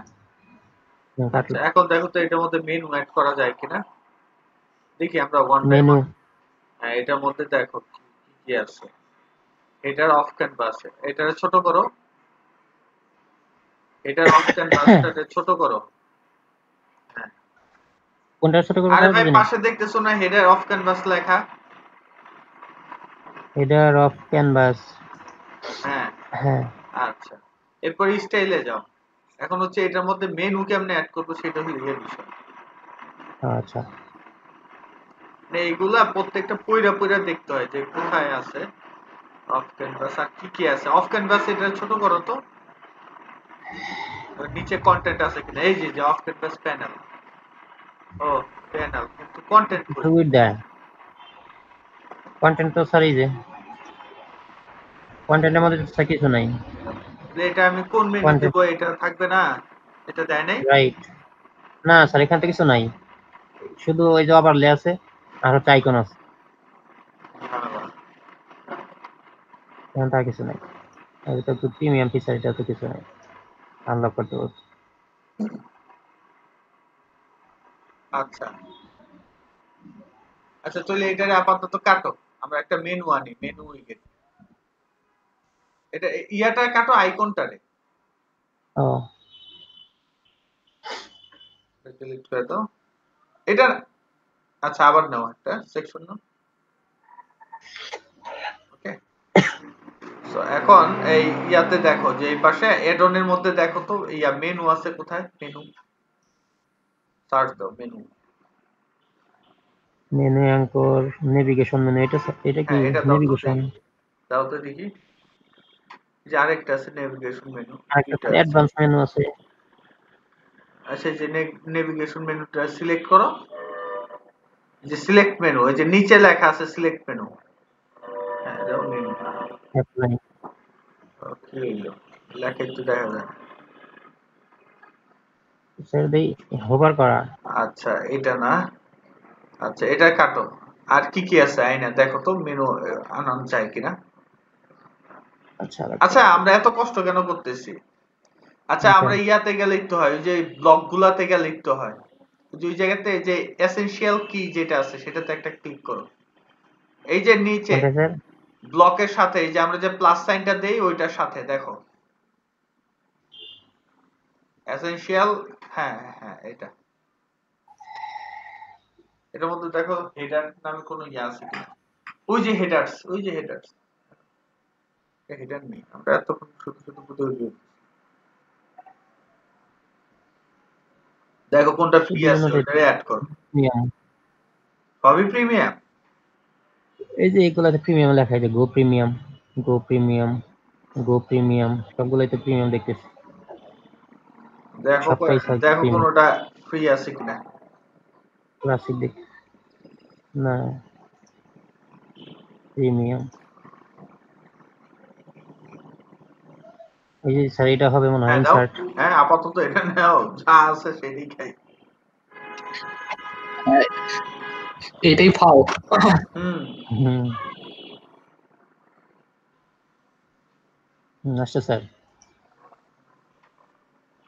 আচ্ছা কাটলো। এখন দেখো তো এটার মধ্যে মেনু অ্যাড করা যায় কিনা, দেখি আমরা ওয়ান বাই মেনু ওয়ান। হ্যাঁ এটার মধ্যে দেখো কি কি আছে। এটার অফ ক্যানভাস, এটারে ছোট করো, এটার অফ ক্যানভাসটাকে ছোট করো। হ্যাঁ কোনটা ছোট করবো আরে স্যার? ভাই বুঝিনি। পাশে দেখতেছো না হেডার অফ ক্যানভাস লেখা? Header of canvas. হ্যাঁ হ্যাঁ আচ্ছা, এরপর স্টাইলে যাও। এখন হচ্ছে এটার মধ্যে মেনু কেমনে অ্যাড করবো সেটা হলো এর বিষয়। আচ্ছা। মানে এইগুলা প্রত্যেকটা পইরা পইরা দেখতে হয় যে কোথায় আছে অফ ক্যানভাস আর কি কি আছে। অফ ক্যানভাস এটা ছোট করো তো, আর নিচে কন্টেন্ট আছে কিনা। এই যে অফ ক্যানভাস প্যানেল, ও প্যানেল কিন্তু কন্টেন্ট কই? উইথ দ্য কন্টেন্ট তো স্যার এই যে কন্টেন্টের মধ্যে তো কিছু নাই। এটা আমি কোন মেনু কন্টেন্ট দিব, এটা থাকবে না, এটা দেয় নাই। রাইট। না স্যার, এখান থেকে কিছু নাই, শুধু ওই যে ওভারলে আছে আর হচ্ছে আইকন আছে, এখানে তার কিছু নাই। এটা তো প্রিমিয়াম ফিচার, এটা তো কিছু নাই, আনলক করতে পারছি। আচ্ছা আচ্ছা তাহলে এটারে আপাতত কাটো, আমরা একটা মেনু আনি, মেনু উইকেট। এটা ইয়াটা কাটো, আইকনটারে ও ডিলিট করে দাও এটা। আচ্ছা আবার নাও একটা সেকশন নাও, ওকে। সো এখন এই ইয়াতে দেখো যে এই পাশে অ্যাডনের মধ্যে দেখো তো ইয়া মেনু আছে কোথায়, মেনু সার্চ দাও menu. Menu anchor navigation menu, এটা কি হ্যাঁ এটা দাও তো নেভিগেশন? দেখি, দাও তো দেখি। যে আরেকটা আছে নেভিগেশন মেনু, আরেকটা দুইটা আছে। অ্যাডভান্স মেনু আছে। আচ্ছা যে নেভিগেশন মেনুটা সিলেক্ট করো, যে সিলেক্ট মেনু ওই যে নিচে লেখা আছে সিলেক্ট মেনু। হ্যাঁ দাও মেনু, অ্যাপ্লাই। কি হইলো লেখা একটু দেখা যায়। স্যার দেই হোভার করা। আচ্ছা এটা না, আচ্ছা এটা কাটো। আর কি কি আছে আইনা দেখো তো মেনু আনান চাই কিনা। আচ্ছা আচ্ছা আমরা এত কষ্ট কেন করতেছি। আচ্ছা আচ্ছা আমরা ইয়াতে গেলে লিখতে হয়, ওই যে ব্লক গুলাতে গেলে লিখতে হয়, ওই জায়গাতে যে এসেনশিয়াল কি যেটা আছে সেটাতে একটা ক্লিক করো। এই যে নিচে কোনটা স্যার? ব্লকের সাথে এই যে আমরা যে প্লাস সাইনটা দেই ওইটার সাথে দেখো এসেনশিয়াল। হ্যাঁ হ্যাঁ এটা, এটার মধ্যে দেখো হেডার নামে কোনো ইয়া আছে কিনা। ওই যে হেডার্স, ওই যে হেডার্স, হেডার নেই, আমরা এতক্ষণ শুধু শুধু বুঝে বুঝে। দেখো কোনটা ফ্রি শুধু আছে মনে ওইটারে অ্যাড করো। প্রিমিয়াম। সবই প্রিমিয়াম। এই যে এগুলাতে প্রিমিয়াম লেখা আছে, গো প্রিমিয়াম, গো প্রিমিয়াম, গো প্রিমিয়াম, সবগুলোই তো প্রিমিয়াম দেখতেছি। দেখো সবটাই স্যার দেখো প্রিমিয়াম। কোনটা ফ্রি আছে কিনা। ক্লাসিক দেখ, না প্রিমিয়াম। এই যে স্যার এটা হবে মনে হয় হ্যাঁ দাও, ইনসার্ট। হ্যাঁ আপাতত এটা নাও, যা আছে সেটাই খাই। এটাই ফাও। হুম হুম আচ্ছা স্যার।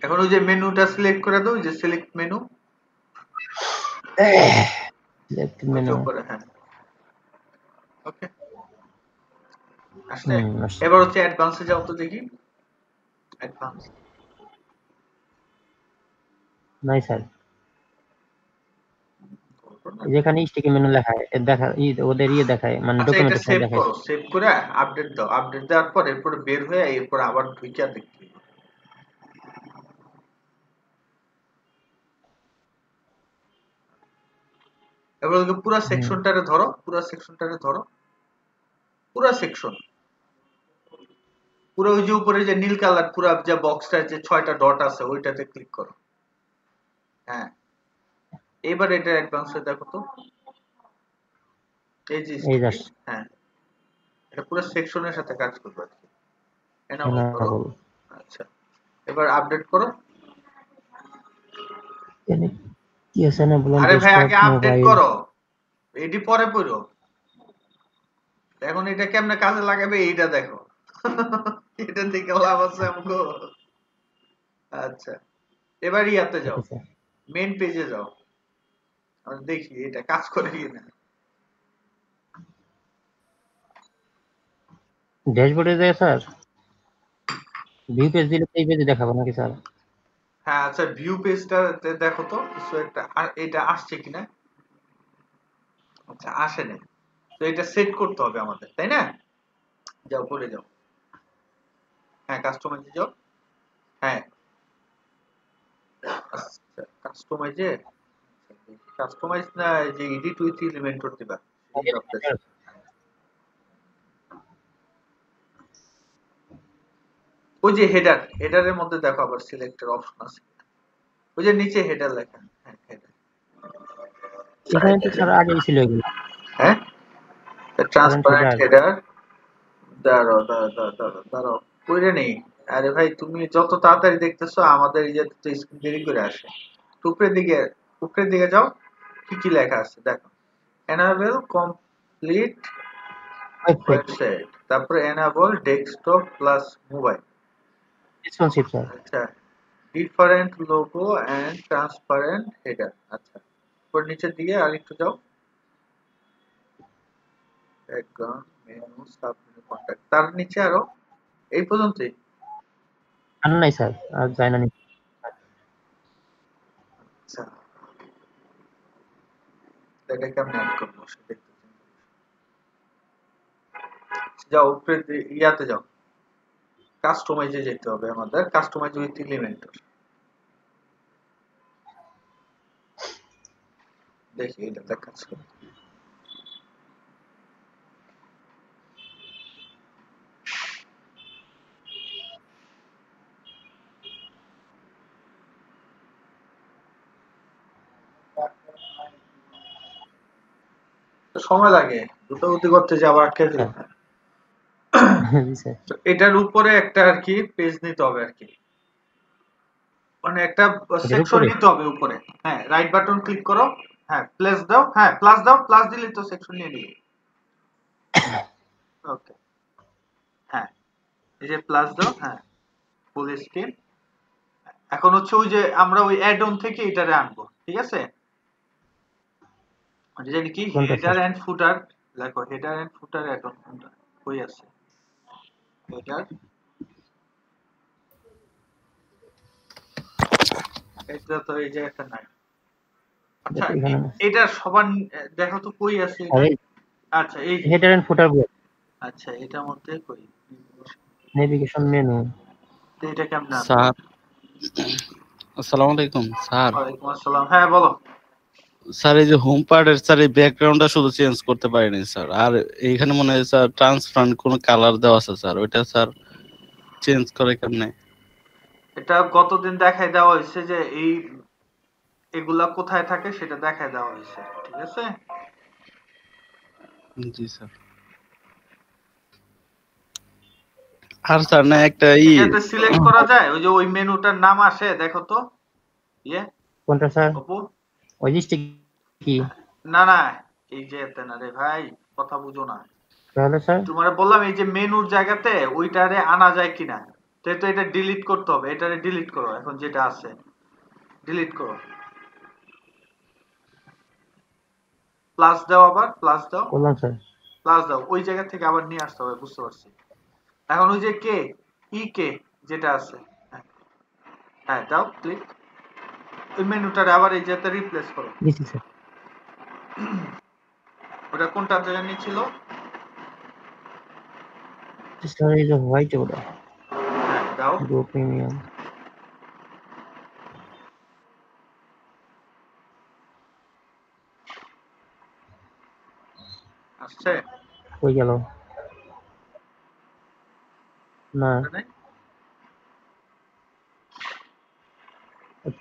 এখন ওই যে মেনুটা সিলেক্ট করে দাও, ওই যে সিলেক্ট মেনু লেফট ওই যে মেনু। উপরে। হ্যাঁ ওকে আসলে আচ্ছা। এবার হচ্ছে অ্যাডভান্সে যাও তো দেখি, অ্যাডভান্স। নাই স্যার। যেখানে স্টিকি মেনু লেখা দেখা ওদের দেখায় মানে আচ্ছা এটা ডকুমেন্টেশন সেভ দেখায়। করো, সেভ করে আপডেট দাও, আপডেট দেওয়ার পর এরপর বের হয়ে এরপর আবার ঢুকিয়া দেখি। এবার পুরো সেকশনটারে ধরো, পুরো সেকশনটারে ধরো, পুরো সেকশন, পুরো ওই যে উপরে যে নীল কালার পুরো যে বক্সটা যে 6টা ডট আছে ওইটাতে ক্লিক করো। হ্যাঁ এবার এটা অ্যাডভান্সে দেখো তো, এই যে এই sticky, জাস্ট হ্যাঁ এটা পুরো সেকশনের সাথে কাজ করবে আর কি। এনাবল করো। আচ্ছা এবার আপডেট করো। কি আছে না বলেন, আরে ভাই ডেস্কটপ আগে আপডেট মোবাইল। করো, এডি পরে পড়ো। এখন এটা কেমনে কাজে লাগাবে এইটা দেখো। এটা থেকে লাভ আছে আমগো। আচ্ছা এবার ইয়াতে যাও, মেইন পেজে যাও, আমরা দেখি এটা কাজ করে কিনা। ড্যাশবোর্ডে যায় স্যার, ভিউ পেজ দিলে এই পেজে দেখাবো নাকি স্যার? হ্যাঁ আচ্ছা ভিউ পেজটা দেখো তো কিছু একটা এটা আসছে কিনা। আচ্ছা আসে নাই, তো এটা সেট করতে হবে আমাদের, তাই না? যাও করে যাও, হ্যাঁ কাস্টমাইজে যাও, হ্যাঁ আচ্ছা কাস্টমাইজে, কাস্টমাইজ না যে এডিট উইথ এলিমেন্টর দিবা এই অপশন। ওই যে হেডার, হেডারের মধ্যে দেখো আবার সিলেক্টের অপশন আছে, ওই যে নিচে হেডার লেখা, হ্যাঁ হেডার, এখানে তো স্যার আগেই ছিল এগুলো। হ্যাঁ ট্রান্সপারেন্ট হেডার, দাঁড়াও দাঁড়াও দাঁড়াও দাঁড়াও কইরে নেই। আরে ভাই তুমি যত তাড়াতাড়ি দেখতেছো আমাদের এই যে স্ক্রিন দেরি করে আসে। উপরের দিকে যাও, কি কি লেখা আছে দেখো, enable complete ওয়েবসাইট, তারপরে enable desktop plus mobile, responsive sir. আচ্ছা different logo and transparent header, আচ্ছা উপর নিচের দিকে আর একটু যাও, background menu sub menu contact, তার নিচে আরো এই পর্যন্তই। আর নাই স্যার, আর যায় না। আচ্ছা এটা কেমন অ্যাড করবো সেটা দেখতে চাই। যাও উপরে ইয়াতে যাও, কাস্টমাইজে যেতে হবে আমাদের, কাস্টমাইজ উইথ এলিমেন্টর, দেখি এটা দেখাচ্ছে। সময় লাগে দ্রুত গতি করতে যে আবার আটকে দিল। তো এটার উপরে একটা আর কি পেজ নিতে হবে আর কি, মানে একটা সেকশন নিতে হবে উপরে। হ্যাঁ রাইট বাটন ক্লিক করো, হ্যাঁ প্লাস দাও, হ্যাঁ প্লাস দাও, প্লাস দিলে তো সেকশন নিয়ে নিবে। ওকে হ্যাঁ এই যে প্লাস দাও, হ্যাঁ ফুল স্ক্রিন। এখন হচ্ছে ওই যে আমরা ওই অ্যাড অন থেকে এটারে আনবো, ঠিক আছে? যেটা কি হেডার এন্ড ফুটার, দেখো header and footer add on কোনটা কই আছে, হেডার এটা তো এই যে একটা নাই। আচ্ছা এটা সবার দেখো তো কই আছে এটা। আচ্ছা এই হেডার এন্ড ফুটার বল, আচ্ছা এটার মধ্যে কই নেভিগেশন মেনু, এটা কেমন আছে? স্যার আসসালামু আলাইকুম স্যার। ওয়ালাইকুম আসসালাম, হ্যাঁ বলো। স্যার এই যে হোম পার্টের স্যার এই ব্যাকগ্রাউন্ডটা শুধু চেঞ্জ করতে পারিনি স্যার, আর এইখানে মনে হয় স্যার ট্রান্সপারেন্ট কোনো কালার দেওয়া আছে স্যার, ওইটা স্যার চেঞ্জ করে কেমনে? এটা গতদিন দেখাই দেওয়া হয়েছে যে এই এগুলা কোথায় থাকে সেটা দেখাই দেওয়া হয়েছে, ঠিক আছে? জি স্যার। আর স্যার না একটা এটাতে সিলেক্ট করা যায়, ওই যে ওই মেনুটার নাম আসে দেখো তো, ইয়ে কোনটা স্যার? আপু ওই যে কি না না এই যে এতে না রে ভাই, কথা বুঝো না তাহলে স্যার। তোমারে বললাম এই যে মেনুর জায়গাতে ওইটারে আনা যায় কিনা, তো এটা ডিলিট করতে হবে, এটারে ডিলিট করো, এখন যেটা আছে ডিলিট করো, প্লাস দাও, আবার প্লাস দাও, বললাম স্যার প্লাস দাও, ওই জায়গা থেকে আবার নিয়ে আসতে হবে, বুঝতে পারছি। এখন ওই যে কে কে যেটা আছে, হ্যাঁ দাও ক্লিক, ওই মেনুটারে আবার এই যেটা রিপ্লেস করো, দিছি স্যার। ওটা কোনটা জানি ছিল? স্যার এই যে হোয়াইট ওটা হ্যাঁ দাও। গো প্রিমিয়াম আসছে? কই গেল? না ওটা নেই?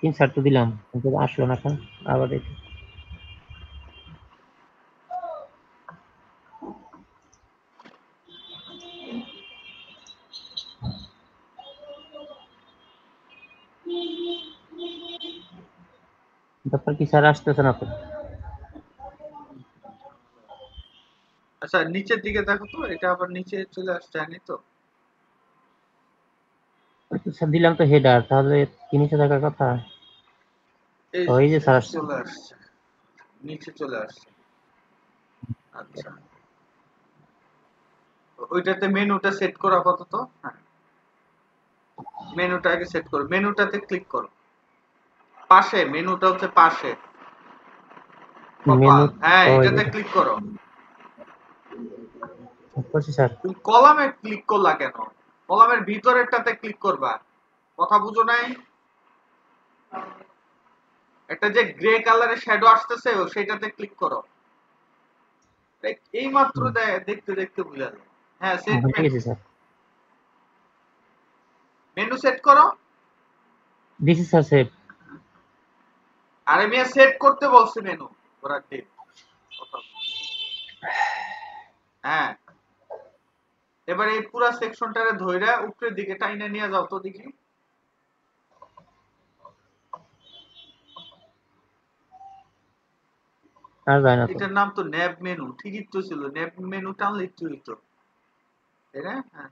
তিন চার তো দিলাম কিন্তু আসলো না কেন? আবার দেখি তারপর কি স্যার আসতেছে না তো? আচ্ছা নিচের দিকে দেখো তো, এটা আবার নিচে চলে আসছে জানি তো। স্যার দিলাম তো হেডার, তাহলে কি নিচে থাকার কথা? এই ওই যে স্যার আসছে। চলে আসছে, নিচে চলে আসছে। আচ্ছা ওইটাতে মেনুটা সেট করো আপাতত। হ্যাঁ মেনুটা আগে সেট করো, মেনুটাতে ক্লিক করো। পাশে মেনুটা হচ্ছে পাশে, মেনু কপাল, হ্যাঁ ওই এটাতে ক্লিক করো। করছি স্যার। তুমি কলামে ক্লিক করলা কেন? কলামের ভিতরেরটাতে ক্লিক করবা, কথা বুঝো নাই? একটা যে গ্রে কালারের শ্যাডো আসতেছে সেটাতে ক্লিক করো। এই মাত্র দেখতে দেখতে বুঝা যায়। হ্যাঁ সেট হয়ে মেনু, গেছে স্যার। মেনু সেট করো। দিছি স্যার সেভ। আরে মিয়া সেট করতে বলছি মেনু, ওরা দিন কথা বলো। হ্যাঁ এবার এই পুরো সেকশনটারে ধইরা উপরের দিকে টাইনা নিয়ে যাও তো দেখি। আর যায় না তো। এটার নাম তো ন্যাব মেনু, ঠিকই তো ছিল, ন্যাব মেনু টানলে একটু হইতো, তাই না? হ্যাঁ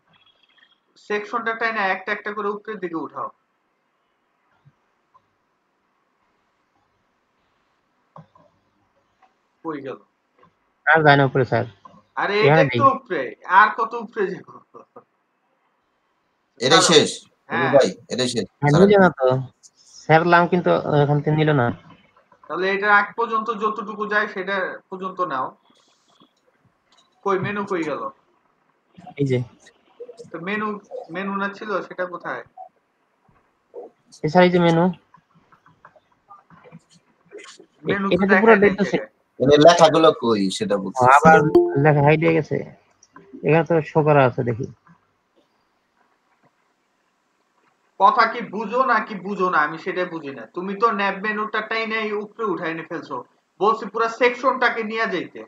সেকশনটা টাইনা একটা একটা করে উপরের দিকে উঠাও। কই গেল? আর যায় না উপরে স্যার। আরে এখানে এটাই দেই। তো উপরে, আর কত উপরে যাব? এটাই ছাড়ো। শেষ হ্যাঁ ভাই, এটাই শেষ হ্যাঁ স্যার। নিল না তো। স্যার লাম কিন্তু এখান থেকে নিল না। তাহলে এটার আগ পর্যন্ত যতটুকু যায় সেটা পর্যন্ত নাও। কই মেনু কই গেল? এই যে তো মেনু, মেনু না ছিল সেটা কোথায়? এই স্যার এই যে মেনু। মেনু তো এটা তো পুরো দেখায় না এই দেখতেছে। জায়গায়। মানে লেখাগুলো কই সেটা বলছি। আবার লেখা হাইড হয়ে গেছে। এখানে তো শো করা আছে দেখি। কথা কি বুঝো নাকি বুঝো না আমি সেটাই বুঝি না। তুমি তো ন্যাব মেনুটা টাইনা উপরে উঠাই নিয়ে ফেলছো, বলছি পুরো সেকশনটাকে নিয়ে যাইতে,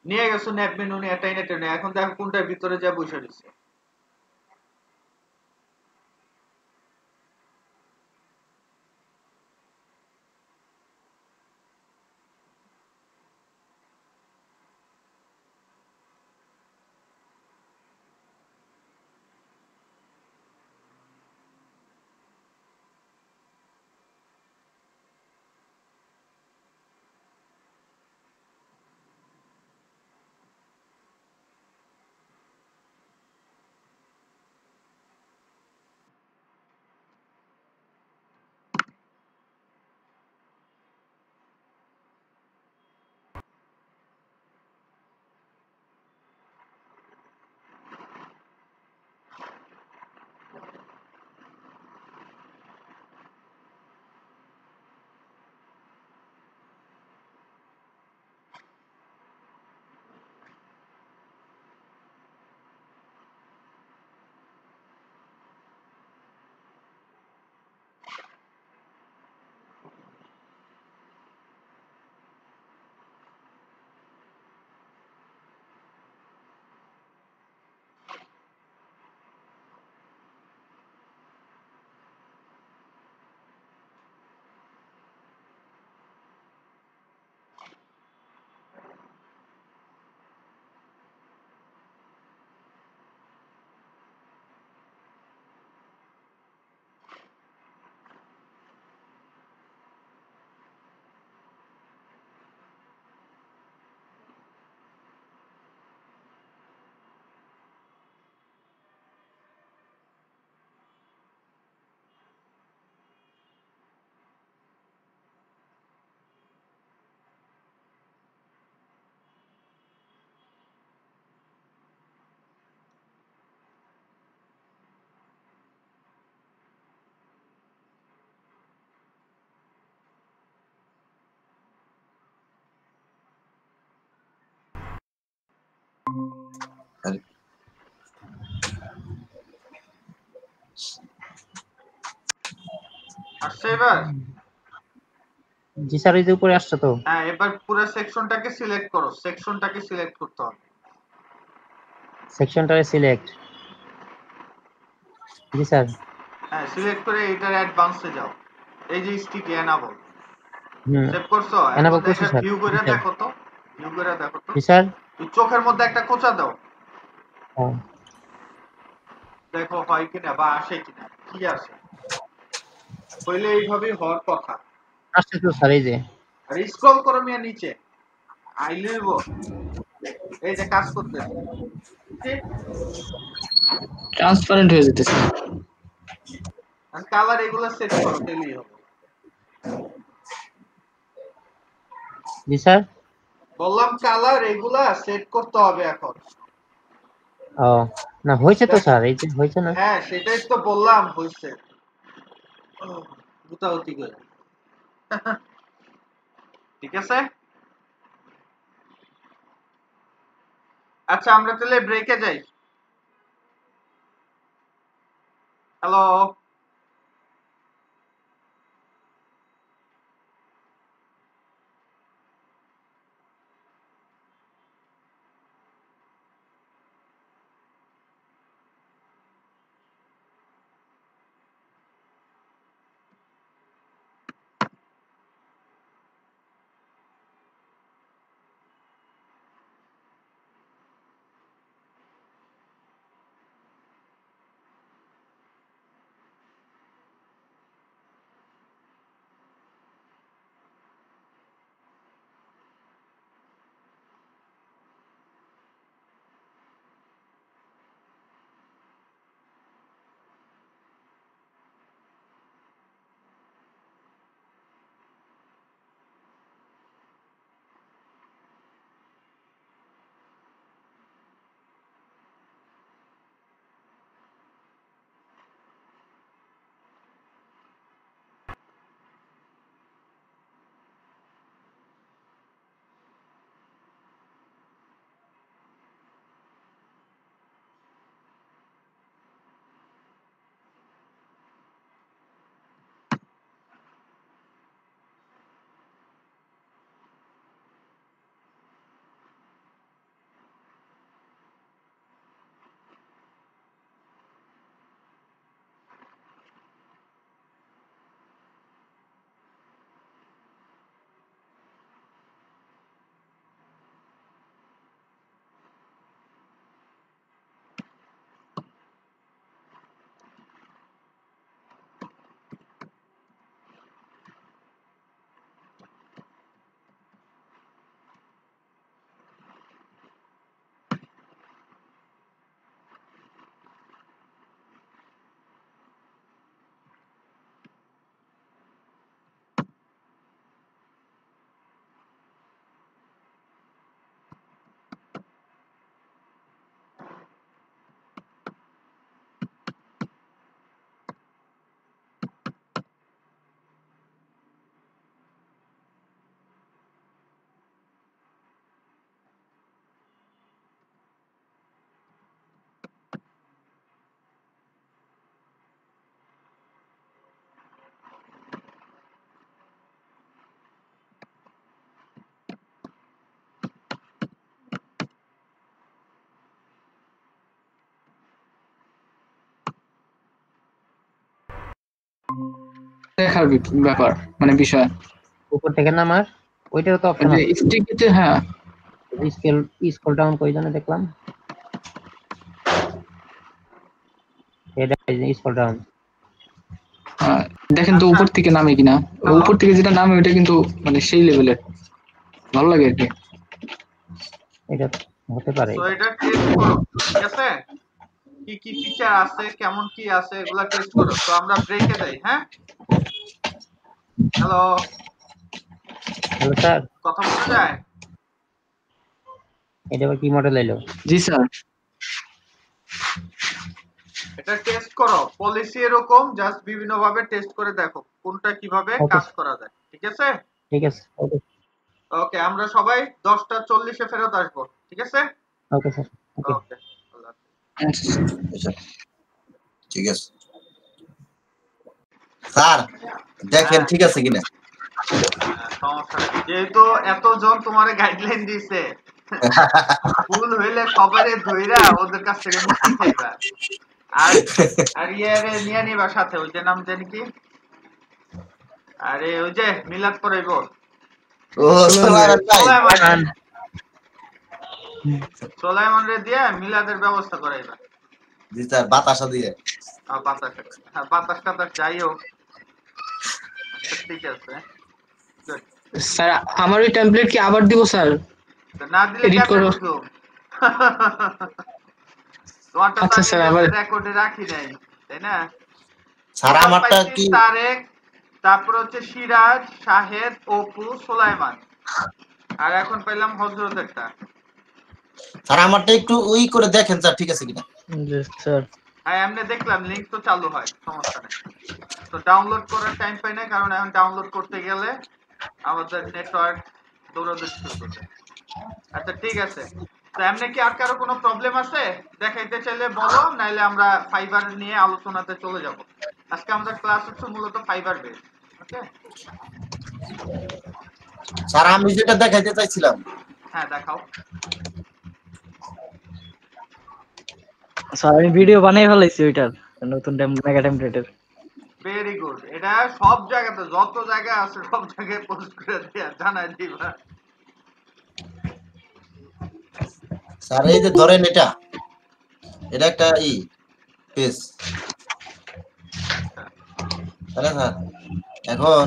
নিয়ে গেছো ন্যাব মেনু নিয়ে টাইনা টাইনা, এখন দেখো কোনটার ভিতরে যা বসে রয়েছে। আসছে এবার? জি স্যার, ওই যে উপরে আসছে তো। হ্যাঁ, এবার পুরো সেকশনটাকে সিলেক্ট করো, সেকশনটাকে সিলেক্ট করতে হবে। সেকশনটারে সিলেক্ট। জি স্যার। হ্যাঁ, সিলেক্ট করে এটার অ্যাডভান্সে যাও। এই যে স্টিক এনাবল হুম, সেভ করছো, এখন এনাবল করছি এটা স্যার। ভিউ জি করে স্যার। দেখো তো, ভিউ করে দেখো তো। জি স্যার। এই চোখের মধ্যে একটা খোঁচা দাও, হ্যাঁ, দেখো হয় কিনা বা আসে কিনা, কি আসে। হইলে এইভাবেই হওয়ার কথা। আসছে তো স্যার, এই যে। আর স্ক্রল করো মিয়া নিচে, আইলিব এই যে কাজ করতেছে। ঠিক, ট্রান্সপারেন্ট হয়ে যেতেছে। আর কালার এগুলো সেট করো, তাহলেই হবে। জি স্যার। বললাম কালার এগুলা সেট করতে হবে এখন। ও না, হয়েছে তো দেখ- স্যার, এই যে হয়েছে না। হ্যাঁ, সেটাই তো বললাম হইছে। গুতাগুতি করে। ঠিক আছে, আচ্ছা আমরা তাহলে ব্রেকে যাই। হ্যালো। দেখার ব্যাপার, মানে বিষয়। উপর থেকে নামার ওইটারও তো ওই অপশন যে আছে। স্টিকিতে, হ্যাঁ। স্কেল, স্ক্রল ডাউন করে জানে দেখলাম। এটা স্ক্রল ডাউন। দেখেন তো আচ্ছা, উপর থেকে নামে কিনা। হ্যালো। উপর থেকে যেটা নামে ওইটা কিন্তু মানে সেই লেভেলের ভালো লাগে আর কি। এটা হতে পারে সো এটা। এটা টেস্ট করো, ঠিক আছে? কি কি ফিচার আছে, কেমন কি আছে, এগুলা টেস্ট করো। তো আমরা ব্রেকে যাই, হ্যাঁ? হ্যালো, হ্যালো স্যার, কথা বলা যায়? এটা আবার কি মডেল এলো? জি স্যার। এটা টেস্ট করো, পলিসি এরকম, জাস্ট বিভিন্ন ভাবে টেস্ট করে দেখো কোনটা কিভাবে ওকে, কাজ করা যায়, ঠিক আছে? ঠিক আছে, ওকে। ওকে, আমরা সবাই 10:40-এ ফেরত আসবো, ঠিক আছে? Okay sir. ওকে। ওকে, আল্লাহ হাফেজ। আচ্ছা, ঠিক আছে স্যার, দেখেন হ্যাঁ ঠিক আছে কিনা। সমস্যা নেই, যেহেতু এতজন তোমারে গাইডলাইন দিছে, ভুল হইলে সবারে ধইরা ওদের কাছ থেকে মিষ্টি খাইবা। আর আর ইয়ারে নিয়ে নিবা সাথে, ওই যে নাম জানি কি, আরে ওই যে মিলাদ করাইব ও সোলার ভাই, সোলাইমান, সোলাইমান রে দিয়ে মিলাদের ব্যবস্থা করাইবা। জি স্যার, বাতাসা দিয়ে। বাতাস, হ্যাঁ, বাতাস টাতাস যাই হোক। আচ্ছা, ঠিক আছে, good. স্যার আমার ওই টেমপ্লেট কি আবার দিব স্যার? তো না দিলে এডিট কেমনে করো। বুঝবো? তোমারটা তো আচ্ছা আমি স্যার, আবার রেকর্ডে রাখি নাই, তাই না? স্যার টোটাল আমারটা পাইছি কি তারেক, তারপর হচ্ছে সিরাজ, শাহেদ, অপু, সোলাইমান, আর এখন পেলাম হজরতেরটা। স্যার আমারটা একটু ওই করে দেখেন স্যার, ঠিক আছে কিনা। জি স্যার। হ্যাঁ, এমনি দেখলাম লিংক তো চালু হয়, সমস্যা নেই। তো ডাউনলোড করার টাইম পাই না, কারণ এখন ডাউনলোড করতে গেলে আমাদের নেটওয়ার্ক দৌড়াদৌড়ি শুরু করবে। আচ্ছা, ঠিক আছে। তো এমনি কি আর কারো কোনো প্রবলেম আছে? দেখাইতে চাইলে বলো, নাইলে আমরা ফাইবার নিয়ে আলোচনাতে চলে যাব। আজকে আমাদের ক্লাস হচ্ছে মূলত ফাইবার বেস। ওকে, স্যার আমি যেটা দেখাইতে চাইছিলাম, হ্যাঁ দেখাও। স্যার আমি ভিডিও বানাই ফেলাইছি ওইটার, নতুন মেগা টেমপ্লেটের। Very good. এটা সব জায়গাতে, যত জায়গা আছে সব জায়গায় পোস্ট করে দিয়া জানাই দিবা। স্যার এই যে ধরেন এটা, এটা একটা পেজ, তাই না স্যার? এখন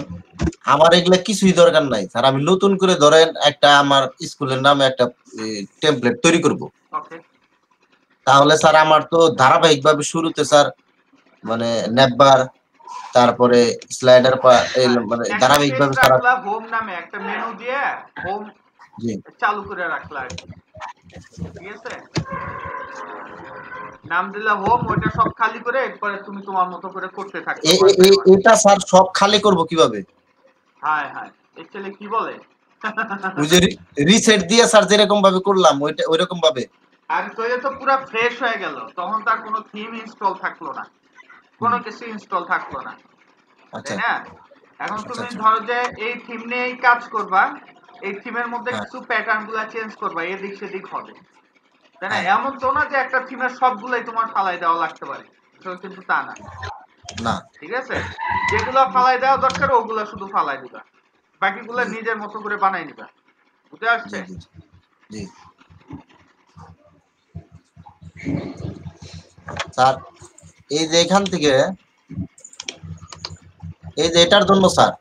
আমার এগুলা কিছুই দরকার নাই স্যার, আমি নতুন করে ধরেন একটা আমার স্কুলের নামে একটা টেমপ্লেট তৈরি করব। ওকে, তাহলে স্যার আমার তো ধারাবাহিক ভাবে শুরুতে স্যার মানে নেটবার, তারপরে স্লাইডার মানে একটা ধারাবাহিক পেজ ভাবে স্যার। রাখলা হোম নামে, একটা মেনু দিয়ে হোম জি, চালু করে রাখলা আর কি। ঠিক আছে, নাম দিলা হোম, ওইটা সব খালি করে এরপরে তুমি তোমার মতো করে করতে থাকবে। এটা স্যার সব খালি করব কিভাবে? হায় হায়, এক্সেলে কি বলে? ওই যে রিসেট দিয়ে স্যার যেরকম ভাবে করলাম ওইটা ওইরকম ভাবে। আর তোরে তো পুরো ফ্রেশ হয়ে গেল, তখন তার কোনো থিম ইনস্টল থাকলো না, কোনো কিছু ইনস্টল থাকলো না, আচ্ছা তাই না? এখন আচ্ছা তুমি আচ্ছা, ধরো যে এই থিম নিয়েই কাজ করবা, এই থিমের মধ্যে হ্যাঁ কিছু প্যাটার্ন গুলা চেঞ্জ করবা, এদিক সেদিক হবে, তাই না? হ্যাঁ, এমন তো না যে একটা থিমের সবগুলাই তোমার ফালাই দেওয়া লাগতে পারে, কিন্তু তা না। না, ঠিক আছে, যেগুলো ফালাই দেওয়া দরকার ওগুলা শুধু ফালাই দিবা, বাকিগুলা জি নিজের মতো করে বানাই নিবা। বুঝে জি আসছে? জি জি স্যার, এই যে এখান থেকে এই যে এটার জন্য স্যার,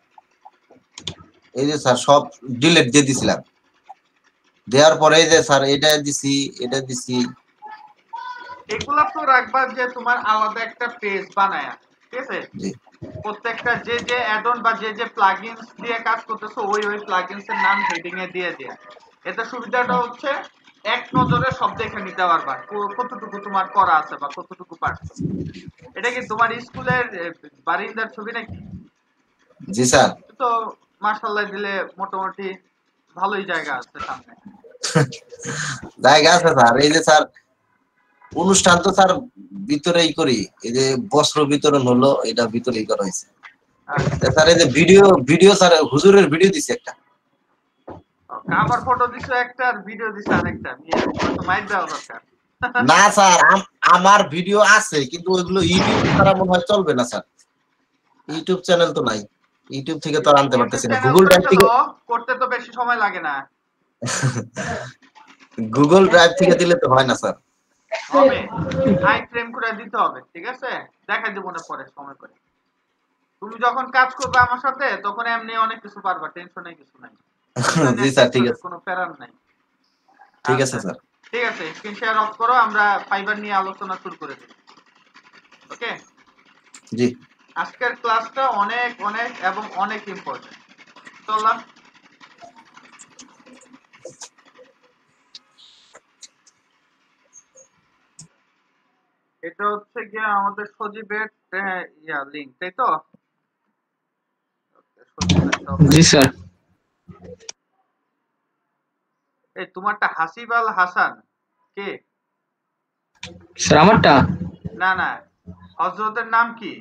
এই যে স্যার সব ডিলিট দিয়ে দিছিলাম, দেওয়ার পরে এই যে স্যার এটা দিছি, এটা দিছি। এগুলা তো রাখবা যে তোমার আলাদা একটা পেজ বানায়া, ঠিক আছে? জি প্রত্যেকটা যে যে অ্যাডন বা যে যে প্লাগইনস দিয়ে কাজ করতেছো ওই ওই প্লাগইনস এর নাম হেডিং এ দিয়ে দেয়া। এতে সুবিধাটা হচ্ছে এক নজরে সব দেখে নিতে পারবা কতটুকু তোমার করা আছে বা কতটুকু পারছো। এটা কি তোমার স্কুলের বারিন্দার ছবি নাকি? জি স্যার, তো মাশাআল্লাহ দিলে মোটামুটি ভালোই জায়গা আছে সামনে। জায়গা আছে স্যার। এই যে স্যার অনুষ্ঠান তো স্যার ভিতরেই করি, এই যে বস্ত্র বিতরণ হলো এটা ভিতরেই করা হয়েছে। আচ্ছা, স্যার এই যে ভিডিও ভিডিও স্যার হুজুরের ভিডিও দিছি একটা। কাবার ফটো দিছো একটা আর ভিডিও দিছো আরেকটা, তোমার তো মাইক দেওয়া দরকার। না স্যার, আমার ভিডিও আছে কিন্তু ওইগুলো ইউটিউব ছাড়া মনে হয় চলবে না স্যার, ইউটিউব চ্যানেল তো নাই, ইউটিউব থেকে তো আর আনতে ইউটিউব পারতেছি না, চ্যানেল গুগল ড্রাইভ করেছিল, থেকে। করতে তো বেশি সময় লাগে না। গুগল ড্রাইভ থেকে দিলে তো হয় না স্যার। হবে, আই ফ্রেম করে দিতে হবে, ঠিক আছে? দেখাই দেবো না পরে সময় করে। তুমি যখন কাজ করবে আমার সাথে তখন এমনি অনেক কিছু পারবা, টেনশনের কিছু নাই। জি ইন্টারনেট স্যার, ঠিক টেনশনের আছে, কোনো প্যারার নাই। ঠিক আছে আচ্ছা, স্যার। ঠিক আছে, স্ক্রিন শেয়ার অফ করো, আমরা ফাইবার নিয়ে আলোচনা শুরু করে দিই। ওকে, জি আজকের ক্লাসটা অনেক অনেক এবং অনেক ইম্পর্টেন্ট। চললাম। এটা হচ্ছে গিয়ে আমাদের সজীবের লিংক, তাই তো? সজীবের সব। জি স্যার। এই তোমারটা হাসিব আল হাসান, কে? স্যার আমারটা না না, হযরতের নাম কি?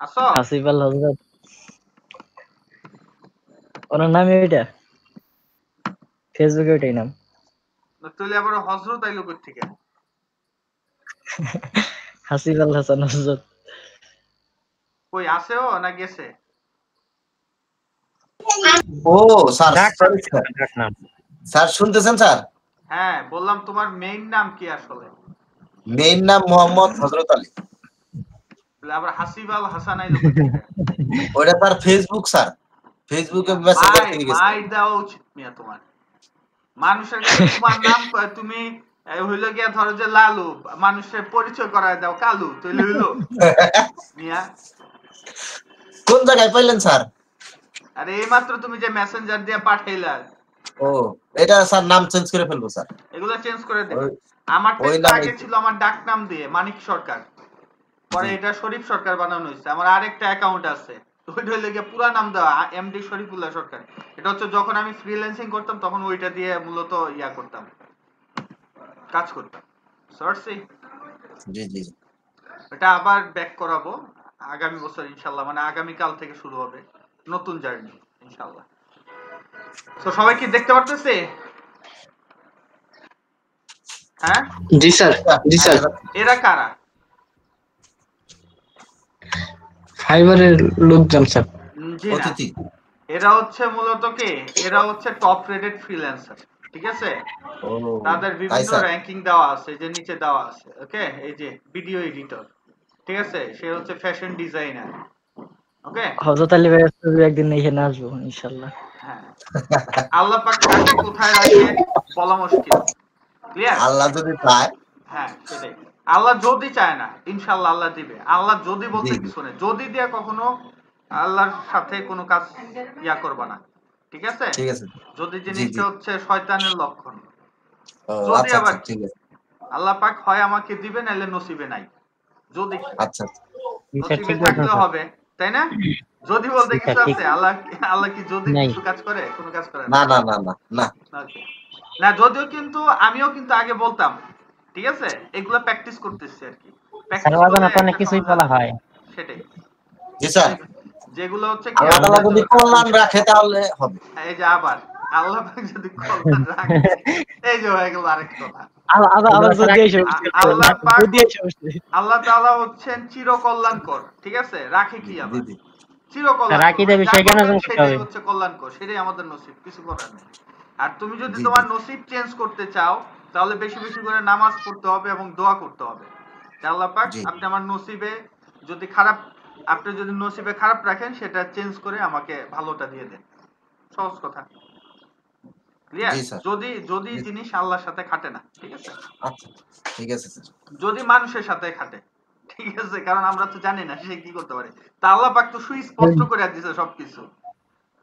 আসো? হাসিব আল হযরত, ওনার নামই ওইটা, ফেসবুকে ওইটাই নাম। তুই আবার হযরত আইলো কই থেকে? হাসিব আল হাসান হযরত। কই আছে ও না গেছে? ও স্যার, ডাক নাম sorry, স্যার। ডাক নাম। স্যার শুনতেছেন স্যার? হ্যাঁ, বললাম তোমার মেইন নাম কি আসলে? মেইন নাম মোহাম্মদ হযরত আলী। বলে আবার হাসিব আল হাসান আইলো কই থেকে? ওইটা স্যার ফেসবুক স্যার, ফেসবুকে মেসেঞ্জার থেকে গেছে। মাই দেওয়া উচিত মিয়া তোমার। মানুষের কাছে তোমার নাম তুমি হইলো গিয়া ধরো যে লালু, মানুষের পরিচয় করায় দাও কালু, তাইলে হইলো মিয়া। কোন জায়গায় পাইলেন স্যার? আরে এইমাত্র তুমি যে মেসেঞ্জার দিয়ে পাঠাইলা, ও এটা স্যার নাম চেঞ্জ করে ফেলবো স্যার। এগুলো চেঞ্জ করে দেবে। ওই- আমারটা ওই তো নামে আগে ছিল আমার ডাক নাম দিয়ে মানিক সরকার, পরে জি। এটা শরীফ সরকার বানানো হয়েছে। আমার আরেকটা অ্যাকাউন্ট আছে, ওইটা হইলে গিয়ে পুরা নাম দেওয়া এমডি শরীফুল্লাহ সরকার। এটা হচ্ছে যখন আমি ফ্রিল্যান্সিং করতাম তখন ওইটা দিয়ে মূলত ইয়া করতাম, কাজ করতাম। সরছি জি জি জি। এটা আবার ব্যাক করাবো আগামী বছর ইনশাল্লাহ, মানে আগামী কাল থেকে শুরু হবে নতুন জার্নি ইনশাল্লাহ। তো সবাই কি দেখতে পারতেছে? হ্যাঁ জি স্যার, জি স্যার। এরা কারা? ফাইবারের লোকজন স্যার। জি না, অতিথি। এরা হচ্ছে মূলত কে, এরা হচ্ছে টপ রেটেড ফ্রিল্যান্সার, ঠিক আছে? ও তাদের তাই বিভিন্ন স্যার। র্যাঙ্কিং দেওয়া আছে, যে নিচে দেওয়া আছে। ওকে, এই যে ভিডিও এডিটর, ঠিক আছে, সে হচ্ছে ফ্যাশন ডিজাইনার। ওকে, হযরত আলী ভাইয়ের ছবি একদিন এখানে আসবো ইনশাআল্লাহ। হ্যাঁ, আল্লাহ পাক কাকে কোথায় রাখে বলা মুশকিল। ক্লিয়ার? আল্লাহ যদি চায়। হ্যাঁ সেটাই, আল্লাহ যদি চায় না, ইনশাআল্লাহ আল্লাহ দিবে। আল্লাহ যদি বলতে জি জি। কিছু নেই, যদি দিয়া কখনো আল্লাহর সাথে কোনো কাজ ইয়া করবা না, ঠিক আছে? ঠিক আছে। যদি জি জিনিসটা জি। হচ্ছে শয়তানের লক্ষণ। ও যদি আচ্ছা আচ্ছা আবার কি, ঠিক আছে। আল্লাহ পাক হয় আমাকে দিবে, নাইলে নসিবে নাই। যদি কি, আচ্ছা আচ্ছা। স্যার নসিবে ঠিক বলছেন থাকলে স্যার। হবে, তাই না? যদি বলতে জি কিছু স্যার ঠিক আছে? আল্লাহ আল্লাহ কি যদি নাই। কিছু কাজ করে? কোনো কাজ করে না। না না না না না। Okay. না, যদিও কিন্তু আমিও কিন্তু আগে বলতাম, ঠিক আছে, এগুলো প্র্যাকটিস করতেছি আর কি। স্যার প্র্যাকটিস করলে অজানা তো অনেক একটা কিছুই সময় বলা জানা হয়। যাবে। সেটাই, জি স্যার। যেগুলো হচ্ছে কি আল্লাহ আমি তাআলা হয়তো, যদি কল্যাণ রাখে তাহলে হবে। এই যে আবার আল্লাহ পাক যদি কল্যাণ রাখে, এই যে হয়ে গেল আরেক কথা। আবার এগুলো স্যার যদি এই সমস্যা, আল্লাহ পাক, যদি এই সমস্যা। আল্লাহ তাআলা হচ্ছেন চিরকল্যাণকর, ঠিক আছে? রাখে কি জি আবার জি। চিরকল্যাণকর, রাকিদের মানে যা বিষয়ে জ্ঞান করবেন অর্জন করতে সেটাই হবে। হচ্ছে কল্যাণকর, সেটাই আমাদের নসিব, কিছু করার নেই। আর তুমি যদি জি জি। তোমার নসিব চেঞ্জ করতে চাও, তাহলে বেশি বেশি করে নামাজ পড়তে হবে এবং দোয়া করতে হবে। যে আল্লাহ পাক, জি আপনি আমার নসিবে যদি খারাপ, আপনি যদি নসিবে খারাপ রাখেন, সেটা চেঞ্জ করে আমাকে ভালোটা দিয়ে দেন। সহজ কথা, ক্লিয়ার? জি স্যার। যদি যদি জি। জিনিস আল্লাহর সাথে খাটে না, ঠিক আছে? আচ্ছা ঠিক আছে স্যার। যদি মানুষের সাথে খাটে, ঠিক আছে, কারণ আমরা তো জানি না সে কি করতে পারে। তা আল্লাহ পাক তো সুস্পষ্ট করে দিয়েছে সবকিছু,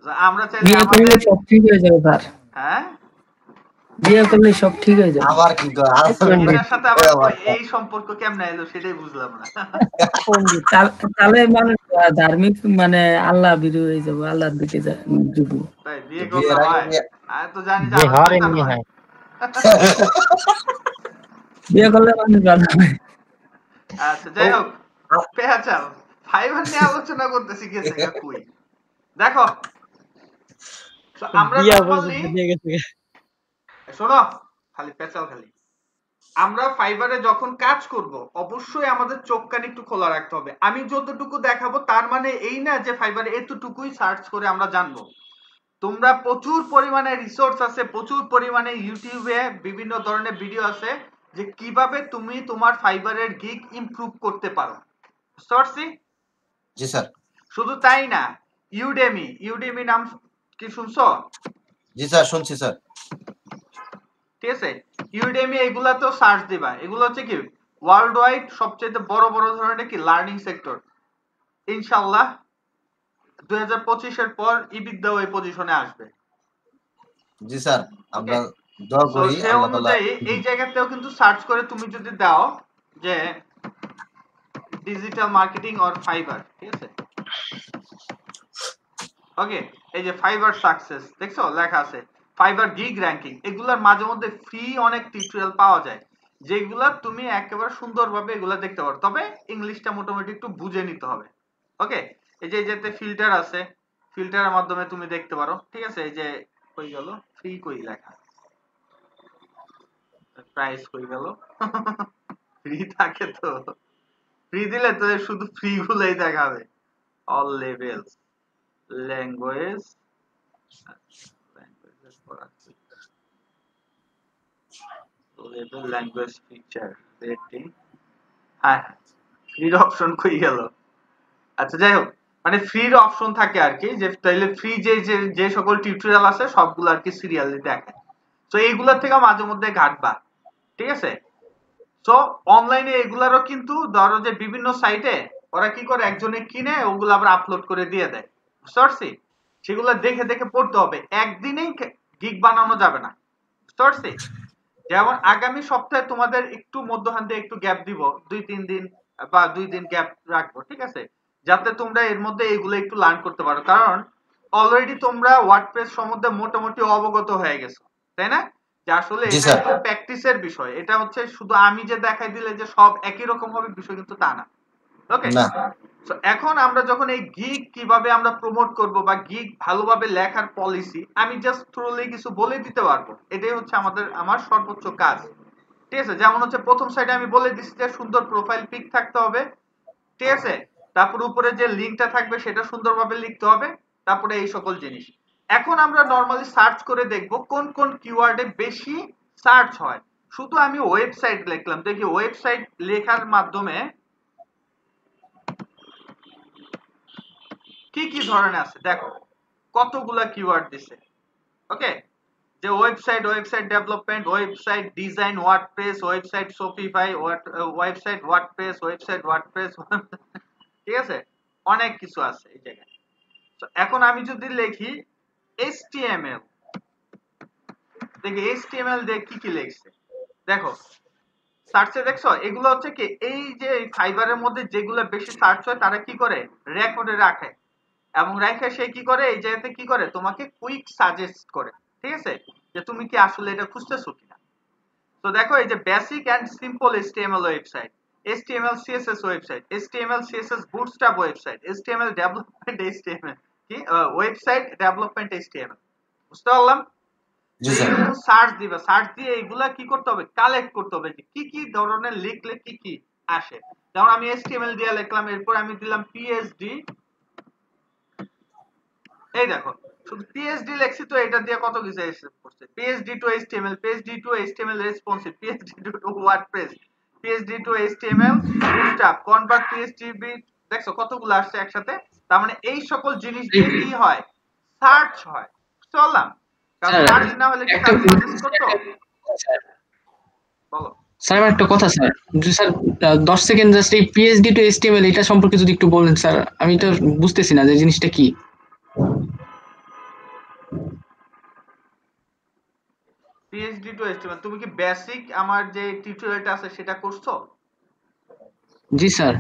যে আমরা চাইলে বিয়ে করলে আমাদের, সব ঠিক হয়ে যাবে স্যার, হ্যাঁ, বিয়ে করলে সব ঠিক হয়ে যাবে। আবার কি গো, আর এটার সাথে আবার আবার এই সম্পর্ক কেমনে এলো সেটাই বুঝলাম না। তাহলে মানুষ ধার্মিক মানে আল্লাহ বিরু হয়ে যাবো, আল্লাহর দিকে যাবো। তাই বিয়ে করলে বিয়ের আগে হয়? আমি তো জানি যে যে আরো হর শয়তান এমনি হয়। হয়। বিয়ে করলে মানুষ ভালো হয়। আচ্ছা যাই হোক, পেঁচাল ফাইবার নিয়ে আলোচনা করতেছি, গেছে গা কই দেখো। তো আমরা বিয়া নরমালি, পর্যন্ত নিয়ে গেছে। শোনো, খালি পেঁচাল খালি। আমরা ফাইবারে যখন কাজ করব, অবশ্যই আমাদের চোখ কান একটু খোলা রাখতে হবে। আমি যতটুকু দেখাবো তার মানে এই না যে ফাইবারে এতটুকুই সার্চ করে আমরা জানবো। তোমরা প্রচুর পরিমাণে রিসোর্স আছে, প্রচুর পরিমাণে ইউটিউবে বিভিন্ন ধরনের ভিডিও আছে, যে কিভাবে তুমি তোমার ফাইবারের গিগ ইমপ্রুভ করতে পারো। বুঝতে পারছি? জি স্যার। শুধু তাই না, ইউডেমি নাম কি শুনছো? জি স্যার শুনছি স্যার। ঠিক আছে, ইউডেমি এগুলাতেও সার্চ দিবা। এগুলো হচ্ছে কি ওয়ার্ল্ড ওয়াইড সবচেয়ে বড় বড় ধরনের কি লার্নিং সেক্টর। ইনশাআল্লাহ 2025 এর পর ইবিকদাও এই পজিশনে আসবে। জি স্যার, ওকে, আমরা দোয়া সো করি সে আল্লাহ তাআলা। অনুযায়ী এই জায়গাতেও কিন্তু সার্চ করে তুমি যদি দাও যে ডিজিটাল মার্কেটিং অর ফাইবার, ঠিক আছে? ওকে, এই যে ফাইবার সাকসেস দেখছো লেখা আছে, ফাইবার গিগ র্যাঙ্কিং, এগুলার মাঝে মধ্যে ফ্রি অনেক টিউটোরিয়াল পাওয়া যায় যেগুলা তুমি একেবারে সুন্দরভাবে এগুলা দেখতে পারো, তবে ইংলিশটা মোটামুটি একটু বুঝে নিতে হবে। ওকে, এই যে যেতে ফিল্টার আছে, ফিল্টারের মাধ্যমে তুমি দেখতে পারো, ঠিক আছে। এই যে কই গেল ফ্রি, কই লেখা প্রাইস, কই গেল ফ্রি থাকে তো, ফ্রি দিলে তো শুধু ফ্রি গুলাই দেখাবে। All levels, language, level, language feature, rating, হ্যাঁ ফ্রির অপশন কই গেল। আচ্ছা যাই হোক, মানে ফ্রির অপশন থাকে আর কি, যে তাইলে ফ্রি যে সকল টিউটোরিয়াল আছে সবগুলো আর কি সিরিয়ালি দেখে। তো এইগুলোর থেকে মাঝে মধ্যে ঘাটবা, ঠিক আছে। তো অনলাইনে এগুলারও কিন্তু ধরো যে বিভিন্ন সাইটে ওরা কি করে, একজনে কিনে ওগুলো আবার আপলোড করে দিয়ে দেয়, বুঝতে পারছি। সেগুলো দেখে দেখে পড়তে হবে, একদিনেই গিগ বানানো যাবে না, বুঝতে পারছি। যেমন আগামী সপ্তাহে তোমাদের একটু মধ্যখান দিয়ে একটু গ্যাপ দিব, 2-3 দিন বা 2 দিন গ্যাপ রাখবো, ঠিক আছে, যাতে তোমরা এর মধ্যে এগুলো একটু লার্ন করতে পারো। কারণ অলরেডি তোমরা ওয়ার্ডপ্রেস সম্বন্ধে মোটামুটি অবগত হয়ে গেছো, তাই না? যে আসলে জি এটা স্যার। একটু প্র্যাকটিসের বিষয়, এটা হচ্ছে শুধু আমি যে দেখাই দিলে যে সব একই রকম হবে বিষয় কিন্তু তা না। ওকে, না তো এখন আমরা যখন এই গিগ কিভাবে আমরা প্রমোট করব বা গিগ ভালোভাবে লেখার পলিসি আমি জাস্ট থ্রুলি কিছু বলে দিতে পারবো, এটাই হচ্ছে আমার সর্বোচ্চ কাজ, ঠিক আছে। যেমন হচ্ছে প্রথম সাইডে আমি বলে দিচ্ছি যে সুন্দর প্রোফাইল পিক থাকতে হবে, ঠিক আছে। তারপর উপরে যে লিঙ্কটা থাকবে সেটা সুন্দরভাবে লিখতে হবে, তারপরে এই সকল জিনিস। এখন আমরা নরমালি সার্চ করে দেখব কোন কোন কিওয়ার্ডে বেশি সার্চ হয়। শুধু আমি ওয়েবসাইট লিখলাম, দেখি ওয়েবসাইট লেখার মাধ্যমে কি কি ধরনের আছে, দেখো কতগুলা কিওয়ার্ড দিছে। ওকে, যে website development, website design, WordPress, website Shopify, website WordPress ঠিক আছে, অনেক কিছু আছে এই জায়গায়। তো এখন আমি যদি লিখি HTML, দেখি HTML দিয়ে কি কি লিখছে, দেখো সার্চে দেখছো এগুলো হচ্ছে কি, এই যে ফাইবারের মধ্যে যেগুলো বেশি সার্চ হয় তারা কি করে রেকর্ডে রাখে, এবং রেখে সে কি করে এই জায়গাতে কি করে তোমাকে কুইক সাজেস্ট করে, ঠিক আছে, যে তুমি কি আসলে এটা খুঁজতেছো কিনা। তো দেখো এই যে basic and simple HTML website, HTML CSS website, HTML CSS bootstrap website, HTML development HTML, কি ওয়েবসাইট ডেভেলপমেন্ট HTML, বুঝতে পারলাম। জি স্যার। সার্চ দিবে, সার্চ দিয়ে এইগুলা কি করতে হবে, কালেক্ট করতে হবে যে কি কি ধরনের লিখলে কি কি আসে। যেমন আমি HTML দিয়ে লিখলাম, এরপর আমি দিলাম PSD, এই দেখো শুধু PSD লেখছি তো এটা দিয়ে কত কিছু এসে পড়ছে, PSD to HTML, PSD to HTML responsive, PSD to WordPress, PSD to HTML bootstrap, convert PHP, দেখছো কতগুলো আসছে একসাথে। তার মানে এই সকল জিনিস দিয়ে কি হয়, সার্চ হয়, বুঝতে পারলাম। কারণ স্যার সার্চ না হলে কি একটা তারা সাজেস্ট করতো, বলো। স্যার আমার একটা কথা স্যার, যদি স্যার 10 সেকেন্ড জাস্ট এই পিএইচডি টু এইচটিএমএল এটা সম্পর্কে যদি একটু বলেন স্যার, আমি তো বুঝতেছি না যে জিনিসটা কি। PSD to HTML, তুমি কি বেসিক আমার যে টিউটোরিয়ালটা আছে সেটা করছো? জি স্যার।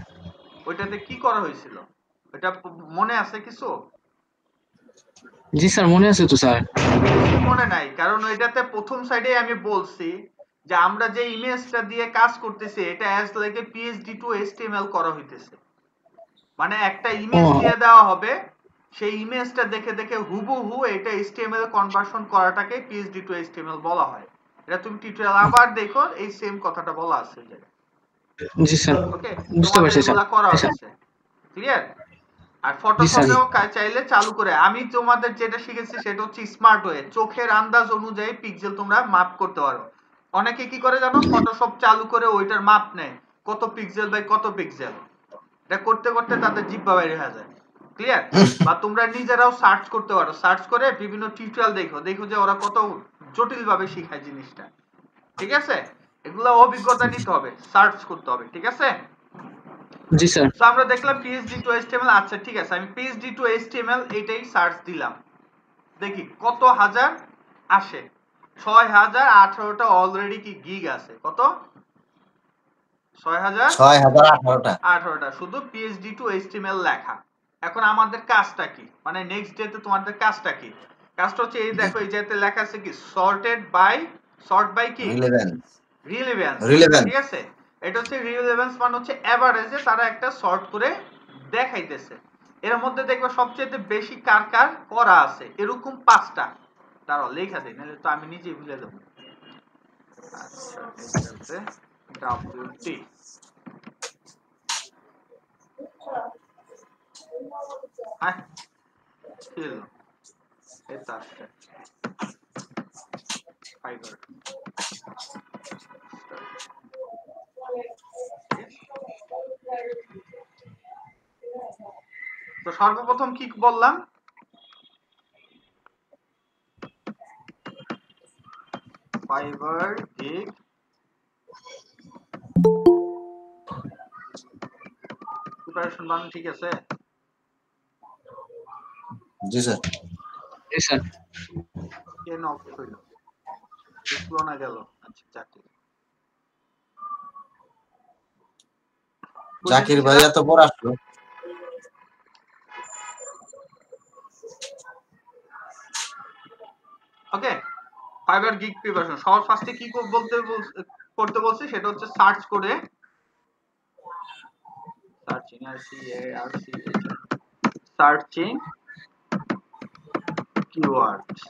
ওইটাতে কি করা হয়েছিল, ওটা মনে আছে কিছু? জি স্যার মনে আছে তো স্যার। মনে নাই, কারণ ওইটাতে প্রথম সাইডে আমি বলছি যে আমরা যে ইমেজটা দিয়ে কাজ করতেছি এটা as like a PSD to HTML করা হইতেছে, মানে একটা ইমেজ দিয়ে দেওয়া হবে, সেই ইমেজটা দেখে দেখে হুবহু এটা HTML কনভার্সন করাটাকে PSD টু HTML বলা হয়। এটা তুমি টিউটোরিয়াল আবার দেখো, এই সেম কথাটা বলা আছে এই জায়গায়। জি স্যার ওকে, বুঝতে তোমাদের পারছি স্যার। এগুলা করা আচ্ছা হয়েছে, ক্লিয়ার। আর জি স্যার। ফটোশপেও চাইলে চালু করে, আমি তোমাদের যেটা শিখেছি সেটা হচ্ছে স্মার্ট ওয়ে, চোখের আন্দাজ অনুযায়ী পিক্সেল তোমরা মাপ করতে পারো। অনেকে কি করে জানো, ফটোশপ চালু করে ওইটার মাপ নেয় কত পিক্সেল বাই কত পিক্সেল, এটা করতে করতে তাদের জিহ্বা বাইরে হয়ে যায়, ক্লিয়ার। বা তোমরা নিজেরাও সার্চ করতে পারো, সার্চ করে বিভিন্ন টিউটোরিয়াল দেখো, দেখো যে ওরা কত জটিল ভাবে শিখায় জিনিসটা, ঠিক আছে। এগুলা অভিজ্ঞতা নিতে হবে, সার্চ করতে হবে, ঠিক আছে। জি স্যার। তো আমরা দেখলাম PSD to HTML, আচ্ছা ঠিক আছে, আমি PSD to HTML এটাই সার্চ দিলাম, দেখি কত হাজার আসে, 6018টা অলরেডি কি গিগ আছে, কত 6018টা শুধু PSD to HTML লেখা। এখন আমাদের কাজটা কি, মানে নেক্সট ডে তে তোমাদের কাজটা কি, কাজটা হচ্ছে এই দেখো এই যেতে লেখা আছে কি সর্ট বাই কি রিলেভেন্স রিলেভেন্স, ঠিক আছে। এটা হচ্ছে রিলেভেন্স মানে হচ্ছে এভারেজে তারা একটা সর্ট করে দেখাইতেছে। এর মধ্যে দেখবে সবচেয়ে বেশি কার কার করা আছে এরকম 5টা। দাঁড়াও লেখা দেই, নাহলে তো আমি নিজেই ভুলে যাবো। আচ্ছা এটা হচ্ছে WT হ্যাঁ ছিল এটা আসছে ফাইবার। তো সর্বপ্রথম কি বললাম, ফাইবার গিগ প্রিপারেশন বানান, ঠিক আছে। জি স্যার। জি স্যার। কেন অফ হইল, ঢুকলো না গেল। আচ্ছা জাকির ভাইয়া তো পর আসলো। ওকে, ফাইবার গিগ প্রিপারেশন সবার ফার্স্টে কি করতে বলছে সেটা হচ্ছে সার্চ করে, সার্চিং কিওয়ার্ডস।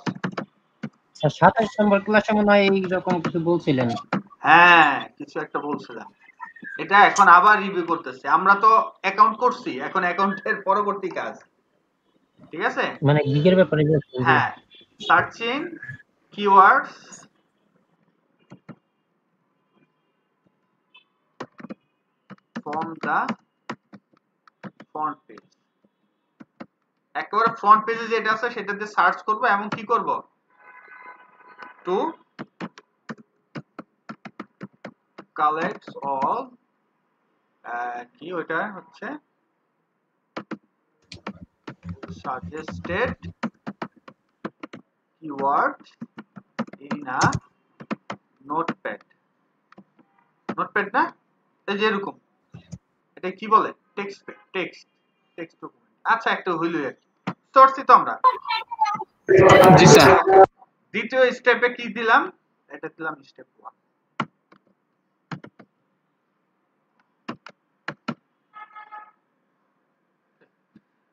27 নম্বর ক্লাসে মনে হয় এইরকম কিছু বলছিলেন। হ্যাঁ কিছু একটা বলছিলাম, এটা এখন আবার রিভিউ করতেছে। আমরা তো অ্যাকাউন্ট করছি, এখন অ্যাকাউন্টের পরবর্তী কাজ, ঠিক আছে। মানে গিগের ব্যাপারে বলছেন। হ্যাঁ, searching keywords from the front page। একেবারে ফ্রন্ট পেজে যেটা আছে সেটাতে সার্চ করব এবং কি করব, টু কালেক্ট অল কি ওটা হচ্ছে suggested keywords in a notepad। Notepad না, এই যে এরকম, এটা কি বলে টেক্সট ডকুমেন্ট। আচ্ছা একটা হইলো আর কি, সরছি তো আমরা। জি স্যার। দ্বিতীয় স্টেপে কি দিলাম, এটা দিলাম স্টেপ 1।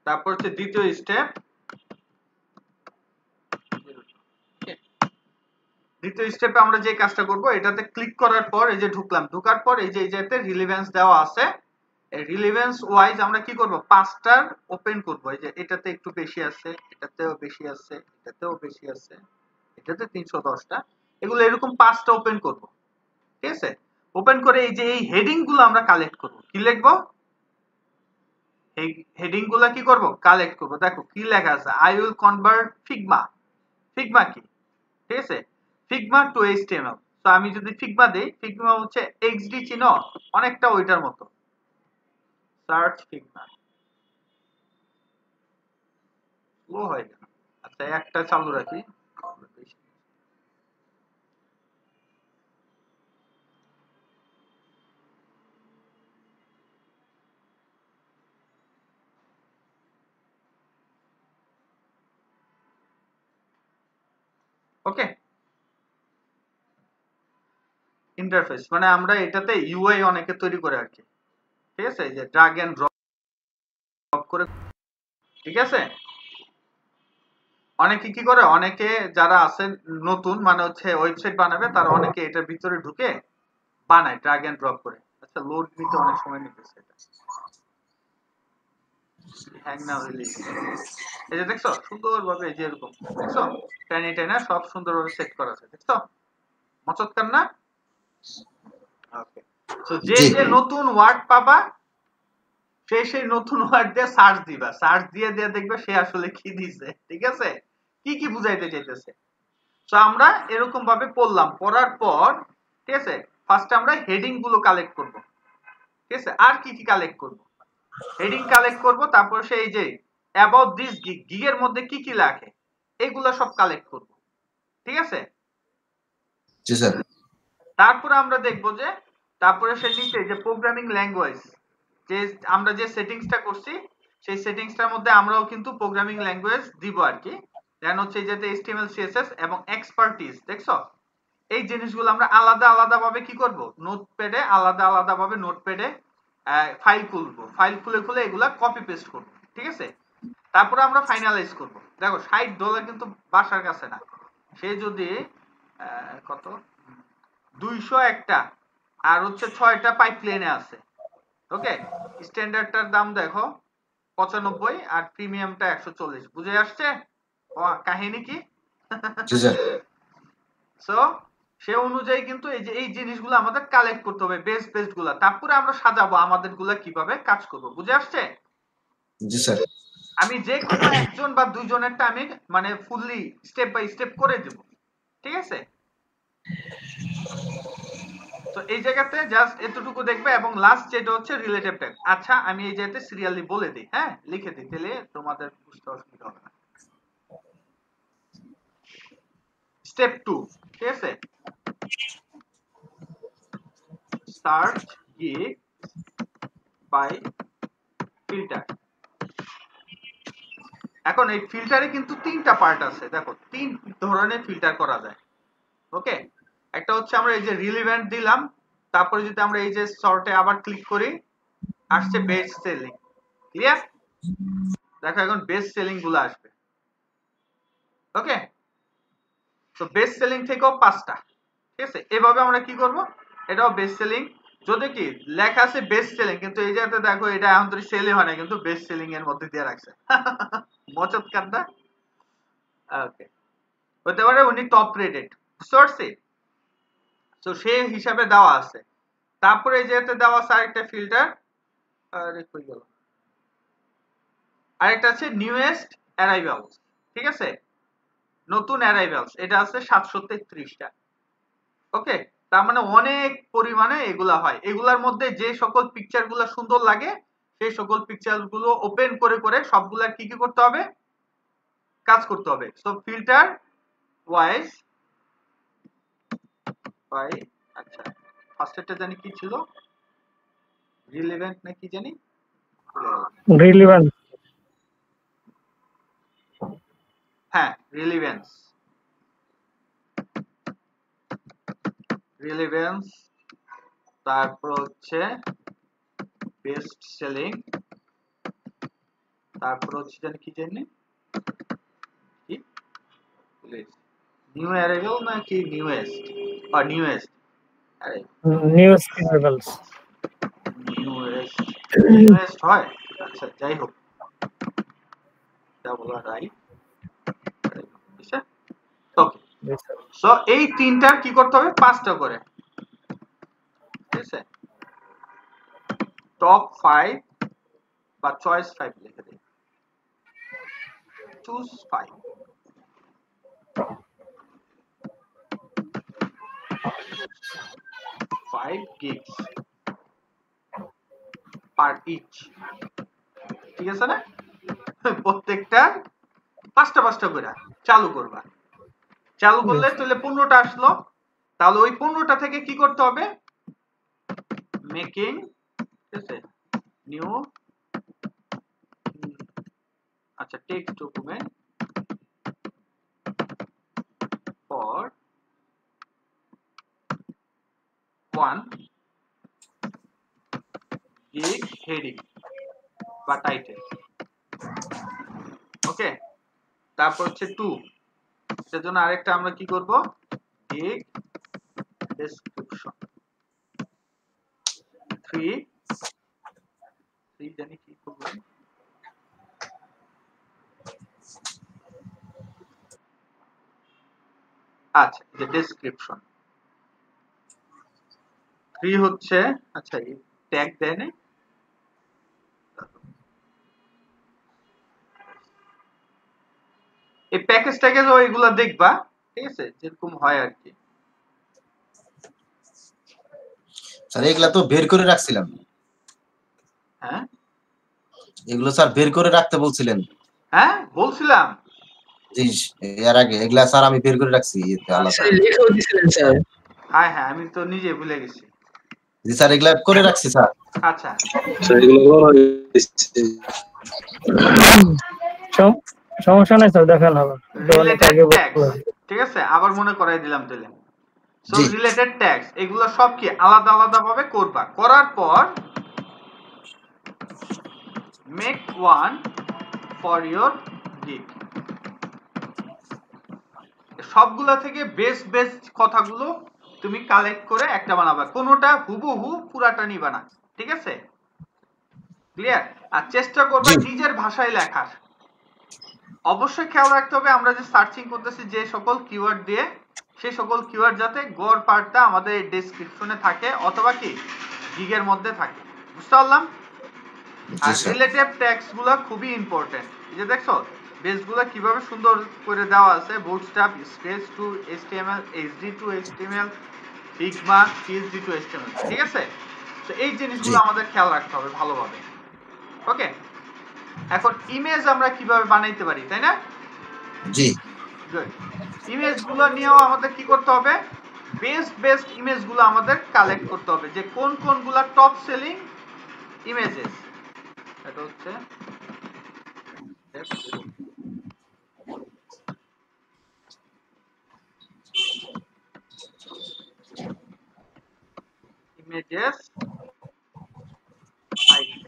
তারপর হচ্ছে দ্বিতীয় স্টেপ, দ্বিতীয় স্টেপে আমরা যে কাজটা করব, এটাতে ক্লিক করার পর এই যে ঢুকলাম, ঢোকার পর এই যে এইটাতে রিলেভেন্স দেওয়া আছে, এই রিলেভেন্স ওয়াইজ আমরা কি করব, 5টার ওপেন করব। এই যে এটাতে একটু বেশি আছে, এটাতেও বেশি আছে, এটাতেও বেশি আছে, এটাতে 310টা, এগুলো এরকম 5টা ওপেন করব, ঠিক আছে। ওপেন করে এই যে এই হেডিং গুলো আমরা কালেক্ট করব। কি লিখব, এই হেডিং গুলো কি করব, কালেক্ট করব। দেখো কি লেখা আছে, I will convert Figma. Figma কি, ঠিক আছে, ফিগমা টু এইচটিএমএল। তো আমি যদি ফিগমা দেই, ফিগমা হচ্ছে এক্সডি চিহ্ন, অনেকটা ওইটার মতো। সার্চ ফিগমা, স্লো হয় কেন? আচ্ছা একটা চালু রাখি। ওকে, ইন্টারফেস মানে আমরা এটাতে ইউআই অনেকে তৈরি করে আর কি, ঠিক আছে, এই যে ড্রাগ এন্ড ড্রপ করে, ঠিক আছে। অনেকে কি করে, অনেকে যারা আছেন নতুন মানে হচ্ছে ওয়েবসাইট বানাবে, তারা অনেকে এটার ভিতরে ঢুকে বানায় ড্রাগ এন্ড ড্রপ করে। আচ্ছা লোড নিতে অনেক সময় নিতেছে এটা, হ্যাং না হইলে। এই যে দেখছো সুন্দরভাবে, এই যে এরকম দেখছো, টেনে টেনে সব সুন্দরভাবে সেট করা আছে, দেখছো মচৎকার না। ওকে, সো যে যে নতুন ওয়ার্ড পাবা সেই নতুন ওয়ার্ড দিয়ে সার্চ দিবা, সার্চ দিয়ে দেখবে সে আসলে কি দিছে, ঠিক আছে, কি কি বুঝাইতে চাইতেছে। সো আমরা এরকম ভাবে পড়লাম, পড়ার পর ঠিক আছে, ফার্স্ট আমরা হেডিং গুলো কালেক্ট করব, ঠিক আছে। আর কি কি কালেক্ট করব, হেডিং কালেক্ট করব, তারপর সেই যে অ্যাবাউট দিস গিগ, গিগের মধ্যে কি কি লেখে এগুলো সব কালেক্ট করব, ঠিক আছে। জি স্যার। তারপর আমরা দেখব যে তারপরে সে নিচে যে প্রোগ্রামিং ল্যাঙ্গুয়েজ, যে আমরা যে সেটিংসটা করছি সেই সেটিংসটার মধ্যে আমরাও কিন্তু প্রোগ্রামিং ল্যাঙ্গুয়েজ দিব আর কি, দেন হচ্ছে এই যে HTML CSS এবং এক্সপার্টিস, দেখছো এই জিনিসগুলো আমরা আলাদা আলাদা ভাবে কি করব, নোটপ্যাডে আলাদা আলাদা ভাবে নোটপ্যাডে ফাইল খুলবো, ফাইল খুলে খুলে এগুলা কপি পেস্ট করব, ঠিক আছে। তারপরে আমরা ফাইনালাইজ করব। দেখো $60 কিন্তু বাসার কাছে না, সে যদি কত 200 একটা আর হচ্ছে 6টা পাইপলাইনে আছে, ওকে। স্ট্যান্ডার্ডটার দাম দেখো 95 আর প্রিমিয়ামটা 140, বুঝে আসছে কাহিনী কি? জি স্যার। সো সে অনুযায়ী কিন্তু এই যে এই জিনিসগুলো আমাদের কালেক্ট করতে হবে, বেস্ট বেস্ট গুলা, তারপরে আমরা সাজাবো আমাদের গুলা কিভাবে কাজ করব, বুঝে আসছে? জি স্যার। আমি যে কোনো একজন বা দুইজনেরটা আমি মানে ফুললি স্টেপ বাই স্টেপ করে দেব, ঠিক আছে। তো এই জায়গাতে জাস্ট এতটুকু দেখবে এবং লাস্ট যেটা হচ্ছে রিলেটিভ ট্যাগ। আচ্ছা আমি এই জায়গাতে সিরিয়ালি বলে দিই, হ্যাঁ লিখে দিই, তাহলে তোমাদের বুঝতে অসুবিধা হবে না। স্টেপ 2, ঠিক আছে, সার্চ গিগ বাই ফিল্টার। এখন এই ফিল্টারে কিন্তু 3টা পার্ট আছে, দেখো 3 ধরনের ফিল্টার করা যায়, ওকে। একটা হচ্ছে আমরা এই যে রিলেভেন্ট দিলাম, তারপরে যদি আমরা এই যে সর্টে আবার ক্লিক করি আসছে বেস্ট সেলিং, ক্লিয়ার? দেখো এখন বেস্ট সেলিং গুলো আসবে, ওকে। তো বেস্ট সেলিং থেকেও 5টা, ঠিক আছে। এভাবে আমরা কি করব, এটাও বেস্ট সেলিং, যদি কি লেখা আছে বেস্ট সেলিং কিন্তু এই জায়গাতে দেখো এটা এখন তো সেলই হয় না, কিন্তু বেস্ট সেলিং এর মধ্যে দিয়ে রাখছে, মজার কাটটা, ওকে। হতে পারে উনি টপ রেটেড, বুঝতে পারছি? তো সেই হিসাবে দেওয়া আছে। তারপরে এই জায়গাতে দেওয়া আছে আরেকটা ফিল্টার, আরে কই গেল, আরেকটা আছে নিউয়েস্ট অ্যারাইভালস, ঠিক আছে, নতুন অ্যারাইভালস, এটা আছে 733টা, ওকে। তার মানে অনেক পরিমাণে এগুলা হয়। এগুলার মধ্যে যে সকল পিকচার গুলা সুন্দর লাগে সেই সকল পিকচার গুলো ওপেন করে করে সবগুলা কি কি করতে হবে, কাজ করতে হবে। সো ফিল্টার ওয়াইজ বাই, আচ্ছা ফার্স্টটা জানি কি ছিল, রিলেভেন্ট না কি জানি, রিলেভেন্ট, হ্যাঁ রিলেভেন্স, রিলেভেন্স, তারপর হচ্ছে বেস্ট সেলিং, তারপর হচ্ছে জানি কি জানি কি নিউ অ্যারাইভাল না কি নিউয়েস্ট, আর নিউয়েস্ট, আরে নিউজ অ্যারাইভালস, নিউয়েস্ট হয়, আচ্ছা যাই হোক, যা বলা রাইট, ওকে। সো এই তিনটার কি করতে হবে, 5টা করে, ঠিক আছে। টপ 5 বা চয়েস 5 লিখে দিই, চুজ 5, 5 gigs per each, ঠিক আছে না? প্রত্যেকটা 5টা করে চালু করবা, চালু করলে তাহলে 15টা আসলো, তাহলে ওই 15টা থেকে কি করতে হবে, মেকিং, ঠিক আছে, নিউ, আচ্ছা text document for 1 gig heading বা টাইটেল, ওকে। তারপর হচ্ছে 2, সেজন্য আরেকটা আমরা কি করব, gig ডেসক্রিপশন, 3 জানি কি করব, আচ্ছা যে ডেসক্রিপশন 3 হচ্ছে, আচ্ছা এই ট্যাগ দেয় না, এই প্যাকেজটাকে তো এগুলা দেখবা, ঠিক আছে, যেরকম হয় আর কি। স্যার এগুলা তো বের করে রাখছিলাম, হ্যাঁ এগুলো স্যার বের করে রাখতে বলছিলেন, হ্যাঁ বলছিলাম, জি এর আগে এগুলা স্যার আমি বের করে রাখছি আলাদা। লিখেও দিছিলেন স্যার। হ্যাঁ হ্যাঁ আমি তো নিজে ভুলে গেছি, জি স্যার এগুলা করে রাখছি স্যার। আচ্ছা সমস্যা নাই স্যার, দেখান আবার। তো অনেক রিলেটেড আগে ট্যাক্স, বলতে ঠিক আছে, আবার মনে করাই দিলাম তাহলে। সো জি রিলেটেড ট্যাক্স এগুলো সব কি আলাদা আলাদা ভাবে করবা, করার পর make one for your gig. সবগুলা থেকে বেস্ট বেস্ট কথাগুলো তুমি কালেক্ট করে একটা বানাবা, কোনোটা হুবহু পুরাটা নিবা না, ঠিক আছে? ক্লিয়ার? আর চেষ্টা করবা জি নিজের ভাষায় লেখার। অবশ্যই খেয়াল রাখতে হবে আমরা যে সার্চিং করতেছি যে সকল কিওয়ার্ড দিয়ে, সেই সকল কিওয়ার্ড যাতে গড় পার্টটা আমাদের ডেসক্রিপশনে থাকে অথবা কি গিগের মধ্যে থাকে। বুঝতে পারলাম? জি আর স্যার রিলেটিভ ট্যাগস গুলো খুবই ইম্পর্টেন্ট। এই যে দেখছো বেস গুলো কিভাবে সুন্দর করে দেওয়া আছে, bootstrap, sketch two HTML, HD two HTML, Figma, CSD two HTML, ঠিক আছে? তো এই জি জিনিসগুলো আমাদের খেয়াল রাখতে হবে ভালোভাবে। ওকে, এখন ইমেজ আমরা কিভাবে বানাইতে পারি, তাই না? জি গুড। ইমেজ গুলো নিয়েও আমাদের কি করতে হবে, বেস্ট বেস্ট ইমেজ গুলো আমাদের কালেক্ট করতে হবে, যে কোন কোনগুলা টপ সেলিং ইমেজেস। এটা হচ্ছে ইমেজেস আইডি।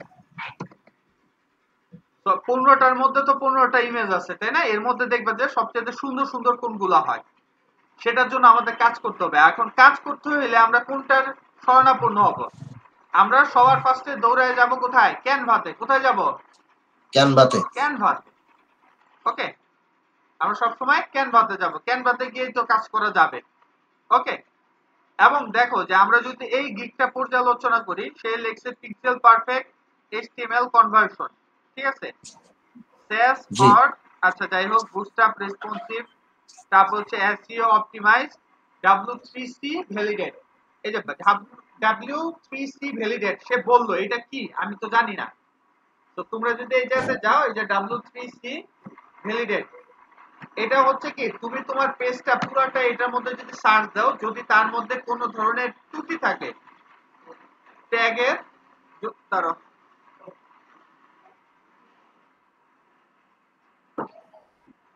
তো 15টার মধ্যে তো 15টা ইমেজ আছে, তাই না? এর মধ্যে দেখবে যে সবচেয়ে সুন্দর সুন্দর কোনগুলা হয়, সেটার জন্য আমাদের কাজ করতে হবে। এখন কাজ করতে হলে আমরা কোনটার শরণাপন্ন হব? আমরা সবার ফার্স্টে দৌড়ে যাব কোথায়? ক্যানভাতে। কোথায় যাব? ক্যানভাতে ক্যানভাতে। ওকে, আমরা সবসময় ক্যানভাতে যাব, ক্যানভাতে গিয়েই তো কাজ করা যাবে। ওকে, এবং দেখো যে আমরা যদি এই গিগটা পর্যালোচনা করি, সে লিখছে পিক্সেল পারফেক্ট এইচটিএমএল কনভার্সন, ঠিক আছে? সেস জি ফর, আচ্ছা যাই হোক, বুটস্ট্র্যাপ রেসপন্সিভ, তারপর হচ্ছে এসইও অপটিমাইজ, W3C ভ্যালিডেট। এই যে W3C ভ্যালিডেট সে বললো, এটা কি আমি তো জানি না। তো তোমরা যদি এই জায়গাতে যাও, এই যে W3C ভ্যালিডেট, এটা হচ্ছে কি তুমি তোমার পেজটা পুরোটা এটার মধ্যে যদি সার্চ দাও, যদি তার মধ্যে কোনো ধরনের ত্রুটি থাকে ট্যাগের, তার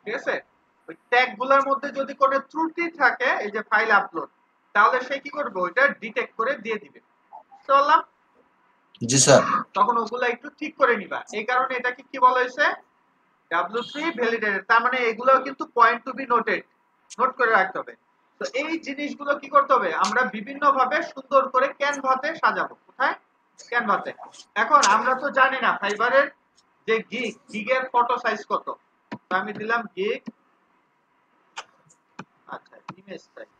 ঠিক আছে, ওই ট্যাগ গুলোর মধ্যে যদি কোনো ত্রুটি থাকে, এই যে ফাইল আপলোড, তাহলে সে কি করবে, ওইটা ডিটেক্ট করে দিয়ে দিবে। চললাম, জি স্যার তখন ওগুলা একটু ঠিক করে নিবা। এই কারণে এটাকে কি বলা হয়েছে, W3 ভ্যালিডেটেড। তার মানে এগুলো কিন্তু point to be noted, note করে রাখতে হবে। তো এই জিনিসগুলো কি করতে হবে, আমরা বিভিন্ন ভাবে সুন্দর করে ক্যানভাতে সাজাবো। কোথায়? ক্যানভাতে। এখন আমরা তো জানি না ফাইবারের যে গিগের ফটো সাইজ কত। তো আমি দিলাম গিগ, আচ্ছা ইমেজ সাইজ,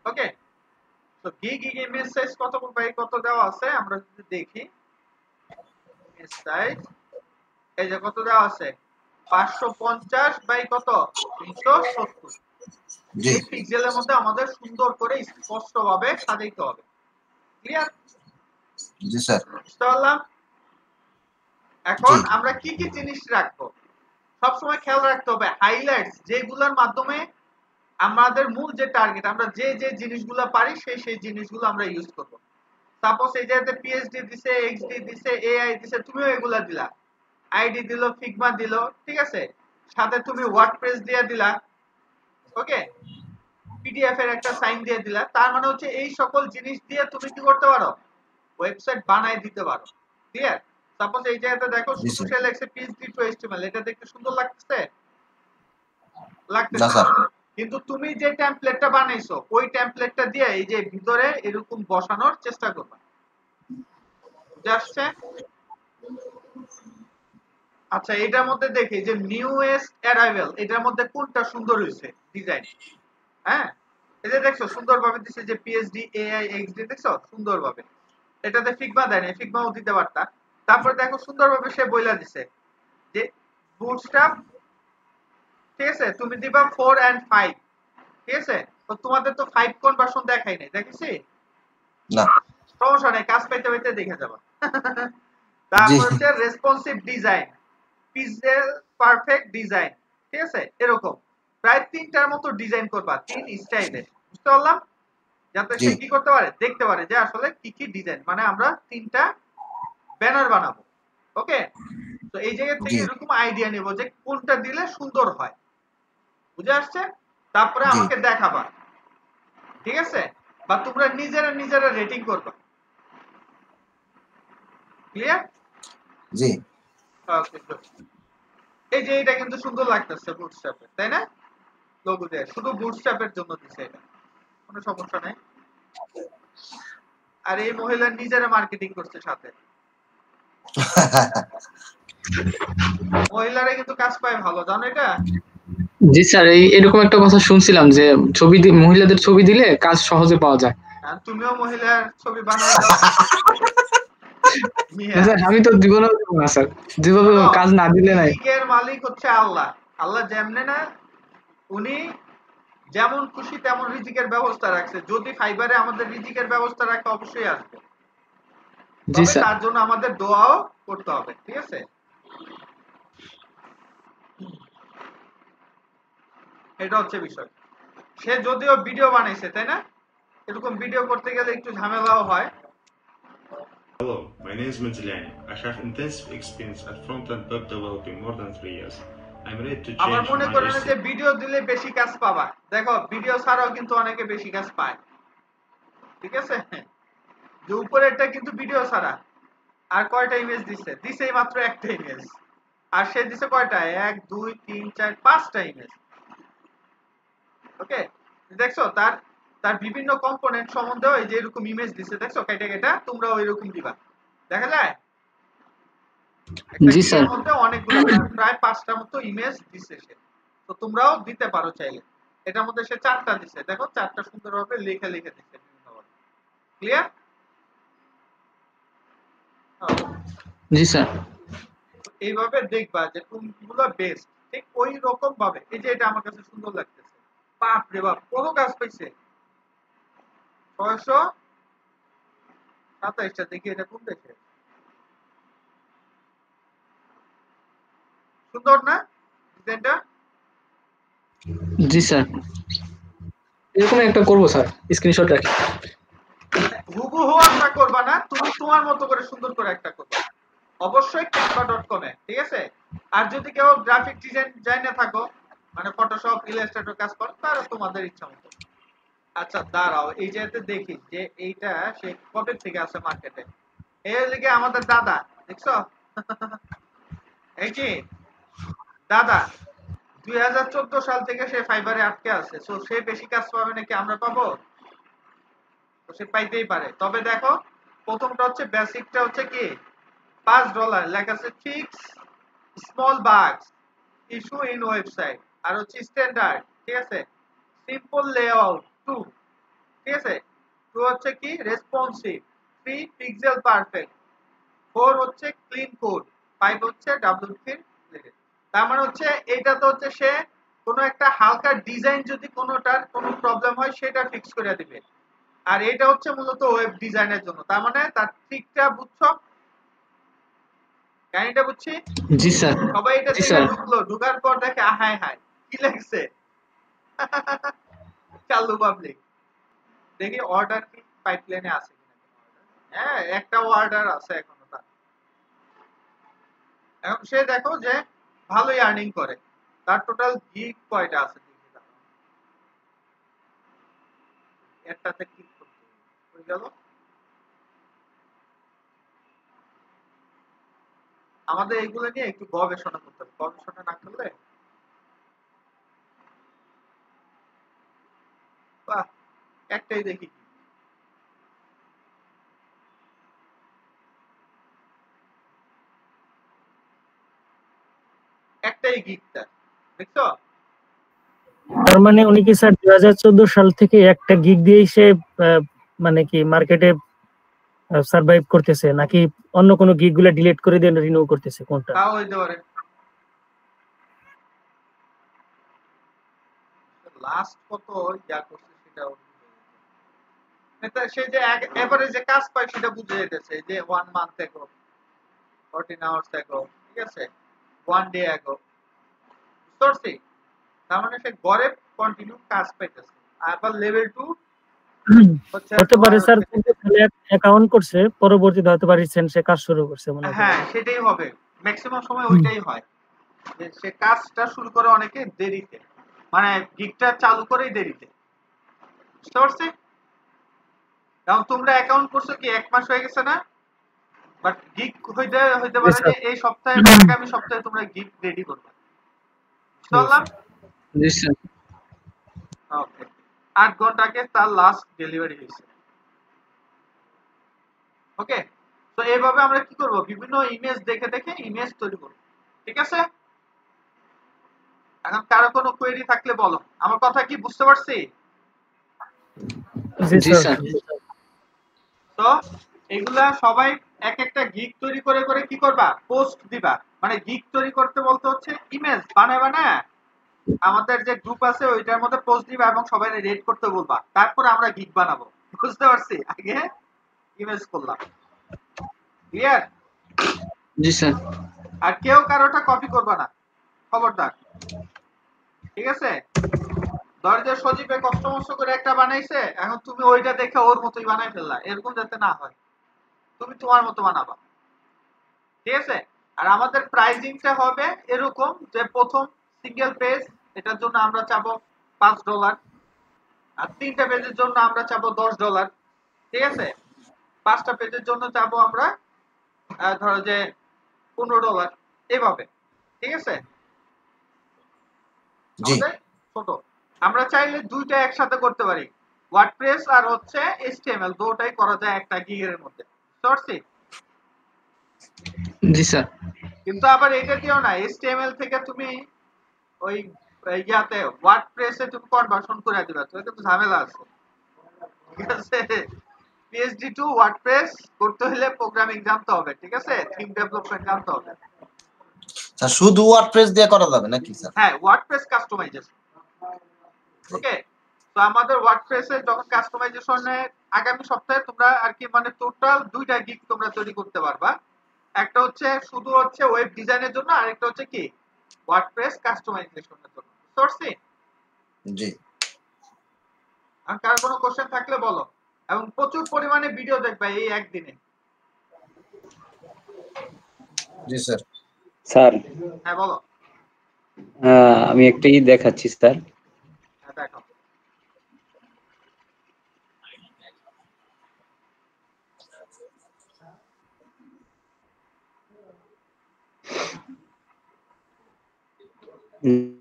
ওকে। তো গিগ ইমেজ সাইজ কত বাই কত দেওয়া আছে আমরা যদি দেখি, ইমেজ সাইজ এই যে কত দেওয়া আছে, 550 বাই কত, 370। জি এই পিক্সেলের মধ্যে আমাদের সুন্দর করে স্পষ্টভাবে সাজাইতে হবে। ক্লিয়ার? জি স্যার বুঝতে পারলাম? এখন জি আমরা কি কি জিনিস রাখবো, সবসময় খেয়াল রাখতে হবে হাইলাইটস, যেগুলোর মাধ্যমে আমাদের মূল যে টার্গেট, আমরা যে যে জিনিসগুলো পারি সেই জিনিসগুলো আমরা ইউজ করব। সাপোজ এই জায়গাতে পিএইচডি দিছে, এক্সডি দিছে, এআই দিছে, তুমিও এগুলা দিলা, আইডি দিল, ফিগমা দিল, ঠিক আছে, সাথে তুমি ওয়ার্ডপ্রেস দিয়ে দিলা, ওকে, পিডিএফ এর একটা সাইন দিয়ে দিলা। তার মানে হচ্ছে এই সকল জিনিস দিয়ে তুমি কি করতে পারো, ওয়েবসাইট বানাই দিতে পারো। ক্লিয়ার? সাপোজ এই জায়গাতে দেখো জি শুধু স্যার সে লেখছে পিএইচডি টু এইচটিএমএল, এটা দেখতে সুন্দর লাগতেছে? না লাগতেছে। স্যার কিন্তু তুমি যে টেমপ্লেটটা বানাইছো, ওই টেমপ্লেটটা দিয়ে এই যে ভিতরে এরকম বসানোর চেষ্টা করবা। বুঝে আসছে? আচ্ছা, এটার মধ্যে দেখি যে নিউয়েস্ট অ্যারাইভেল, এটার মধ্যে কোনটা সুন্দর হয়েছে ডিজাইন? হ্যাঁ, এই যে দেখছো সুন্দরভাবে দিছে যে পিএইচডি, এআই, এক্সডি, দেখছো সুন্দরভাবে। এটাতে ফিগমা দেয় না, ফিগমাও দিতে পারতা। তারপর দেখো সুন্দরভাবে সে বইলা দিছে যে বুটস্ট্র্যাপ, ঠিক আছে, তুমি দিবা 4 and 5, ঠিক আছে? তো তোমাদের তো 5 কনভার্সন দেখাই নাই, দেখেছি? না সমস্যা নেই, কাজ পাইতে পাইতে দেখে যাবা। জি তারপর হচ্ছে responsive design, pixel perfect design, ঠিক আছে? এরকম প্রায় 3টার মতো ডিজাইন করবা, 3 স্টাইলে। বুঝতে পারলাম? যাতে জি সে কি করতে পারে, দেখতে পারে যে আসলে কি কি ডিজাইন, মানে আমরা 3টা ব্যানার বানাবো। ওকে, তো এই জায়গা থেকে জি এরকম আইডিয়া নেব যে কোনটা দিলে সুন্দর হয়, বুঝে আসছে? তারপরে জি আমাকে দেখাবা, ঠিক আছে? বা তোমরা নিজেরা রেটিং করবা, ক্লিয়ার? জি ওকে, এই যে এটা কিন্তু সুন্দর লাগতেছে বুটস্ট্র্যাপের, তাই না? লোগো দিয়ে শুধু বুটস্ট্র্যাপের জন্য দিছে এটা, কোনো সমস্যা নাই। আর এই মহিলা নিজেরা মার্কেটিং করছে সাথে, মহিলারা কিন্তু কাজ পায় ভালো, জানো এটা? জি স্যার, এরকম একটা কথা শুনছিলাম যে মহিলাদের ছবি দিলে কাজ সহজে পাওয়া যায়। আর তুমিও মহিলার ছবি বানায় দাও মিয়া। স্যার আমি তো জীবনেও দেবো না স্যার, যেভাবে শোনো, কাজ না দিলে নাই। রিজিকের মালিক হচ্ছে আল্লাহ। আল্লাহ যেমনে না, উনি যেমন খুশি তেমন রিজিকের ব্যবস্থা রাখছে। যদি ফাইবারে আমাদের রিজিকের ব্যবস্থা রাখে অবশ্যই আসবে, জি তবে স্যার। তার জন্য আমাদের দোয়াও করতে হবে, ঠিক আছে? এটা হচ্ছে বিষয়। সে যদিও ভিডিও বানাইছে, তাই না? এরকম ভিডিও করতে গেলে একটু ঝামেলাও হয়। Hello, my name is Majlan. I have intensive experience at front-end web developing more than 3 years. I'm ready to আবার change মনে my করে না যে HTML. ভিডিও দিলে বেশি কাজ পাবা। দেখো, ভিডিও ছাড়াও কিন্তু অনেকে বেশি কাজ পায়, ঠিক আছে? যে উপরেরটা কিন্তু ভিডিও ছাড়া। আর কয়টা ইমেজ দিছে? দিছে মাত্র একটা ইমেজ। আর সে দিছে কয়টা? 1 2 3 4 5টা ইমেজ। ওকে, দেখছো তার তার বিভিন্ন কম্পোনেন্ট সম্বন্ধে এই যে এরকম ইমেজ দিছে, দেখছো কেটে কেটে, তোমরা ওইরকম দিবা, দেখা যায় একটা জি স্যার। গিগের মধ্যে অনেকগুলো প্রায় 5টা মতো ইমেজ দিছে সে। তো তোমরাও দিতে পারো চাইলে। এটার মধ্যে সে 4টা দিছে, দেখো 4টা সুন্দরভাবে লিখে লিখে দিছে বিভিন্নভাবে। ক্লিয়ার? জি স্যার। এইভাবে দেখবা যে কোনগুলো বেস্ট, ঠিক ওই রকম ভাবে। এই যে এটা আমার কাছে সুন্দর লাগতেছে, বাপ রে বাপ, কত কাজ পাইছে! 627টা। দেখি এটা কোন দেশে, সুন্দর না ডিজাইনটা? জি স্যার, এরকম একটা করবো স্যার, স্ক্রিনশট রাখি। হুবহু একটা করবা না, তুমি তোমার মতো করে সুন্দর করে একটা করবা, অবশ্যই canva.com এ, ঠিক আছে? আর যদি কেউ গ্রাফিক ডিজাইন জানে থাকো, মানে ফটোশপ ইলাস্ট্রেটর কাজ করো, তাহলে তোমাদের ইচ্ছা মতো। আচ্ছা দাঁড়াও, এই যেতে দেখি যে এইটা সে কবে থেকে আছে মার্কেটে। এই লিগে আমাদের দাদা, দেখছো? এই কি দাদা 2014 সাল থেকে সে ফাইবারে আটকে আছে, সো সে বেশি কাজ পাবে নাকি আমরা পাবো? তো সে পাইতেই পারে। তবে দেখো, প্রথমটা হচ্ছে বেসিকটা হচ্ছে কি $5 লেখা আছে fix small bugs issue in website, আর হচ্ছে স্ট্যান্ডার্ড, ঠিক আছে? সিম্পল লেআউট 2, ঠিক আছে? 2 হচ্ছে কি রেসপন্সিভ, 3 পিক্সেল পারফেক্ট, 4 হচ্ছে ক্লিন কোড, 5 হচ্ছে WP রিলেটেড। তার মানে হচ্ছে এইটা তো হচ্ছে সে কোনো একটা হালকা ডিজাইন যদি কোনোটার কোনো প্রবলেম হয় সেটা ফিক্স করে দিবে। আর এটা হচ্ছে মূলত ওয়েব ডিজাইনের জন্য। তার মানে তার ট্রিকটা বুঝছো? কাহিনীটা বুঝছি? জি স্যার। সবাই এটা জি থেকে স্যার। ঢুকলো, ঢুকার পর দেখে হায় হায় কি লাগছে চালু পাবলিক। দেখি অর্ডার কি পাইপলাইনে আছে কিনা। হ্যাঁ, একটা অর্ডার আছে এখনো তার। এখন সে দেখো যে ভালোই আর্নিং করে। তার টোটাল গিগ কয়টা আছে দেখি দাঁড়াও। একটাতে ক্লিক করতে হবে। হয়ে গেল। আমাদের এইগুলো নিয়ে একটু গবেষণা করতে হবে, গবেষণা না করলে বাহ, একটাই দেখি একটাই গিগটা, দেখছো? তার মানে উনি কি স্যার 2014 সাল থেকে একটা গিগ দিয়েই সে মানে কি মার্কেটে সার্ভাইভ করতেছে, নাকি অন্য কোনো গিগ গুলা ডিলিট করে দিয়ে রিনিউ করতেছে, কোনটা? তাও হইতে পারে। লাস্ট কত ইয়া করছে সেটাও এটা সে যে এভারেজে কাজ পায় সেটা বুঝে যেতেছে যে 1 মান্থ এগো, 14 আওয়ার্স এগো, ঠিক আছে, 1 ডে এগো, বুঝতে তার মানে সে গড়ে কন্টিনিউ কাজ পাইতেছে। আবার লেভেল 2 হতে পারে স্যার, কিন্তু অ্যাকাউন্ট করছে, পরবর্তীতে হয়তো বা রিসেন্ট সে কাজ শুরু করছে মনে হয়। হ্যাঁ সেটাই হবে, ম্যাক্সিমাম সময় ওইটাই হয় যে সে কাজটা শুরু করে অনেকে দেরিতে, মানে গিগটা চালু করেই দেরিতে, বুঝতে পারছি? কারণ তোমরা অ্যাকাউন্ট করছো কি 1 মাস হয়ে গেছে না, বাট গিগ হইতে পারে যে এই সপ্তাহে বা আগামী সপ্তাহে তোমরা গিগ রেডি করবে, বুঝতে পারলাম? জি স্যার। ওকে, 8 ঘন্টা আগে তার লাস্ট ডেলিভারি হয়েছে। ওকে, তো এইভাবে আমরা কি করব, বিভিন্ন ইমেজ দেখে দেখে ইমেজ তৈরি করব, ঠিক আছে? এখন কারো কোনো কোয়েরি থাকলে বলো, আমার কথা কি বুঝতে পারছি? জি স্যার। তো এগুলা সবাই এক একটা গিগ তৈরি করে করে কি করবা, পোস্ট দিবা। মানে গিগ তৈরি করতে বলতে হচ্ছে ইমেজ বানায় আমাদের যে গ্রুপ আছে ওইটার মধ্যে পোস্ট দিবা এবং সবাই রেড করতে বলবা, তারপর আমরা গিগ বানাবো, বুঝতে পারছি? আগে ইমেজ করলাম, ক্লিয়ার? জি স্যার। আর কেউ কারোটা কপি করবা না, খবরদার, ঠিক আছে? ধর যে সজীবে কষ্ট মষ্ট করে একটা বানাইছে, এখন তুমি ওইটা দেখে ওর মতোই বানাই ফেললা, এরকম যাতে না হয়, তুমি তোমার মতো বানাবা, ঠিক আছে? আর আমাদের প্রাইজিংটা হবে এরকম যে প্রথম সিঙ্গেল পেজ এটার জন্য আমরা চাবো $5, আর 3টা পেজের জন্য আমরা চাবো $10, ঠিক আছে? 5টা পেজের জন্য চাবো আমরা ধরো যে $15, এইভাবে, ঠিক আছে? আমাদের ছোট, আমরা চাইলে দুইটা একসাথে করতে পারি, ওয়ার্ডপ্রেস আর হচ্ছে HTML দুটোই করা যায় একটা গিগের মধ্যে, বুঝতে? জি স্যার। কিন্তু আবার এটা দিও না, HTML থেকে তুমি ওই ইয়াতে ওয়ার্ডপ্রেসে তুমি কনভার্সন করে দিবা, তো এটা তো ঝামেলা আছে, ঠিক আছে? PhD টু ওয়ার্ডপ্রেস করতে হলে প্রোগ্রামিং জানতে হবে, ঠিক আছে? থিম ডেভেলপমেন্ট জানতে হবে। স্যার শুধু ওয়ার্ডপ্রেস দিয়ে করা যাবে নাকি স্যার? হ্যাঁ, ওয়ার্ডপ্রেস কাস্টমাইজেশন। ওকে, তো আমাদের ওয়ার্ডপ্রেসে যখন কাস্টমাইজেশনে আগামী সপ্তাহে তোমরা আর কি মানে টোটাল 2টা গিগ তোমরা তৈরি করতে পারবা। একটা হচ্ছে শুধু হচ্ছে ওয়েব ডিজাইনের জন্য, আর একটা হচ্ছে কি ওয়ার্ডপ্রেস কাস্টমাইজেশনের জন্য, বুঝতে? জি। আর কার কোনো কোশ্চেন থাকলে বলো, এবং প্রচুর পরিমাণে ভিডিও দেখবা এই একদিনে। জি স্যার। স্যার হ্যাঁ বলো। আমি একটা দেখাচ্ছি স্যার। হ্যাঁ দেখো।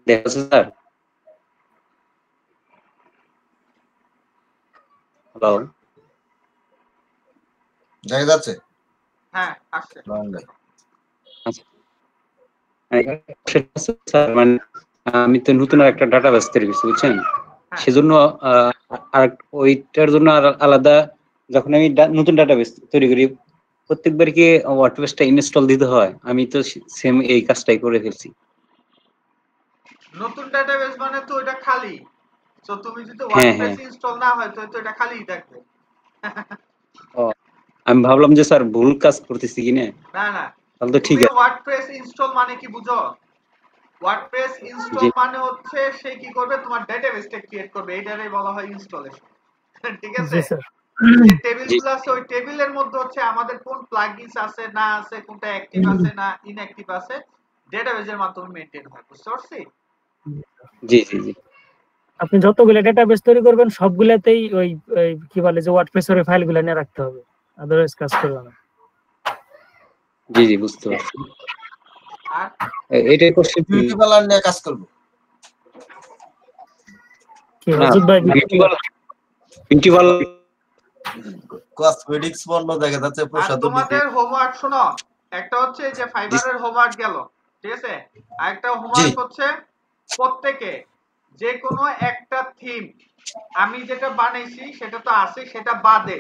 দেখা যাচ্ছে স্যার? হ্যালো, দেখা যাচ্ছে? হ্যাঁ আসছে। স্যার মানে আমি তো নতুন একটা ডাটাবেস তৈরি করছি, বুঝছেন? সেজন্য আর ওইটার জন্য আলাদা যখন আমি নতুন ডাটাবেস তৈরি করি প্রত্যেকবার কি ওয়ার্ডপ্রেসটা ইনস্টল দিতে হয়? আমি তো সেম এই কাজটাই করে ফেলছি। নতুন ডাটাবেস মানে তো এটা খালি, তো তুমি যদি ওয়ার্ডপ্রেস ইনস্টল না হয় তো এটা খালিই থাকবে। আমি ভাবলাম যে স্যার ভুল কাজ করতেছি কিনা। না না, তাহলে তো ঠিক আছে। ওয়ার্ডপ্রেস ইনস্টল মানে কি বুঝো? ওয়ার্ডপ্রেস ইনস্টল মানে হচ্ছে সে কি করবে, তোমার ডেটাবেসটা ক্রিয়েট করবে, এটারই বলা হয় ইনস্টলেশন, ঠিক আছে? যে টেবিলগুলো আছে ওই টেবিলের মধ্যে হচ্ছে আমাদের কোন প্লাগইনস আছে না আছে, কোনটা অ্যাক্টিভ আছে না ইনঅ্যাক্টিভ আছে, ডেটাবেসের মাধ্যমে মেইনটেইন হয়, বুঝতে পারছি? জি জি জি। আপনি যতগুলো ডেটাবেস তৈরি করবেন সবগুলাতেই ওই কি বলে যে ওয়ার্ডপ্রেসের ফাইলগুলো নিয়ে রাখতে হবে, আদারওয়াইজ কাজ করবে না। জি জি বুঝতে পারছি। আর এটাই কোশ্চেন বিউটি পার্লার নিয়ে কাজ করব। কি হযরত ভাই বিউটি পার্লার কসমেটিক্স পণ্য দেখা যাচ্ছে প্রসাদ। তোমাদের হোমওয়ার্ক শোনো, একটা হচ্ছে যে ফাইবারের হোমওয়ার্ক গেল, ঠিক আছে? আর একটা হোমওয়ার্ক হচ্ছে প্রত্যেকে যে কোনো একটা থিম, আমি যেটা বানাইছি সেটা তো আছে, সেটা বাদে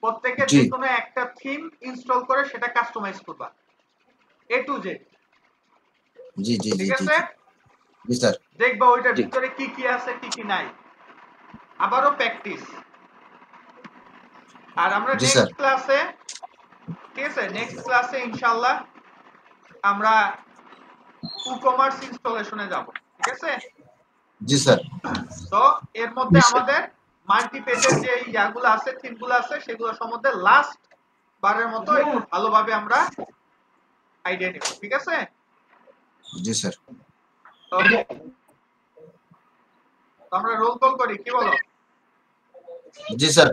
প্রত্যেকে যে কোনো একটা থিম ইনস্টল করে সেটা কাস্টমাইজ করবা, A to Z। জি জি জি ঠিক আছে? জি স্যার। দেখবা ওইটার ভিতরে কি কি আছে কি কি নাই, আবারও প্র্যাকটিস। আর আমরা নেক্সট ক্লাসে, ঠিক আছে, নেক্সট ক্লাসে ইনশাআল্লাহ আমরা ই-কমার্স ইনস্টলেশনে যাব, ঠিক আছে? জি স্যার। তো এর মধ্যে আমাদের মাল্টি পেজের যে ইয়াগুলো আছে, থিমগুলো আছে, সেগুলো সম্বন্ধে লাস্ট বারের মতো একটু ভালোভাবে আমরা আইডিয়া নিব, ঠিক আছে? জি স্যার। ওকে, আমরা রোল কল করি, কি বলো? জি স্যার।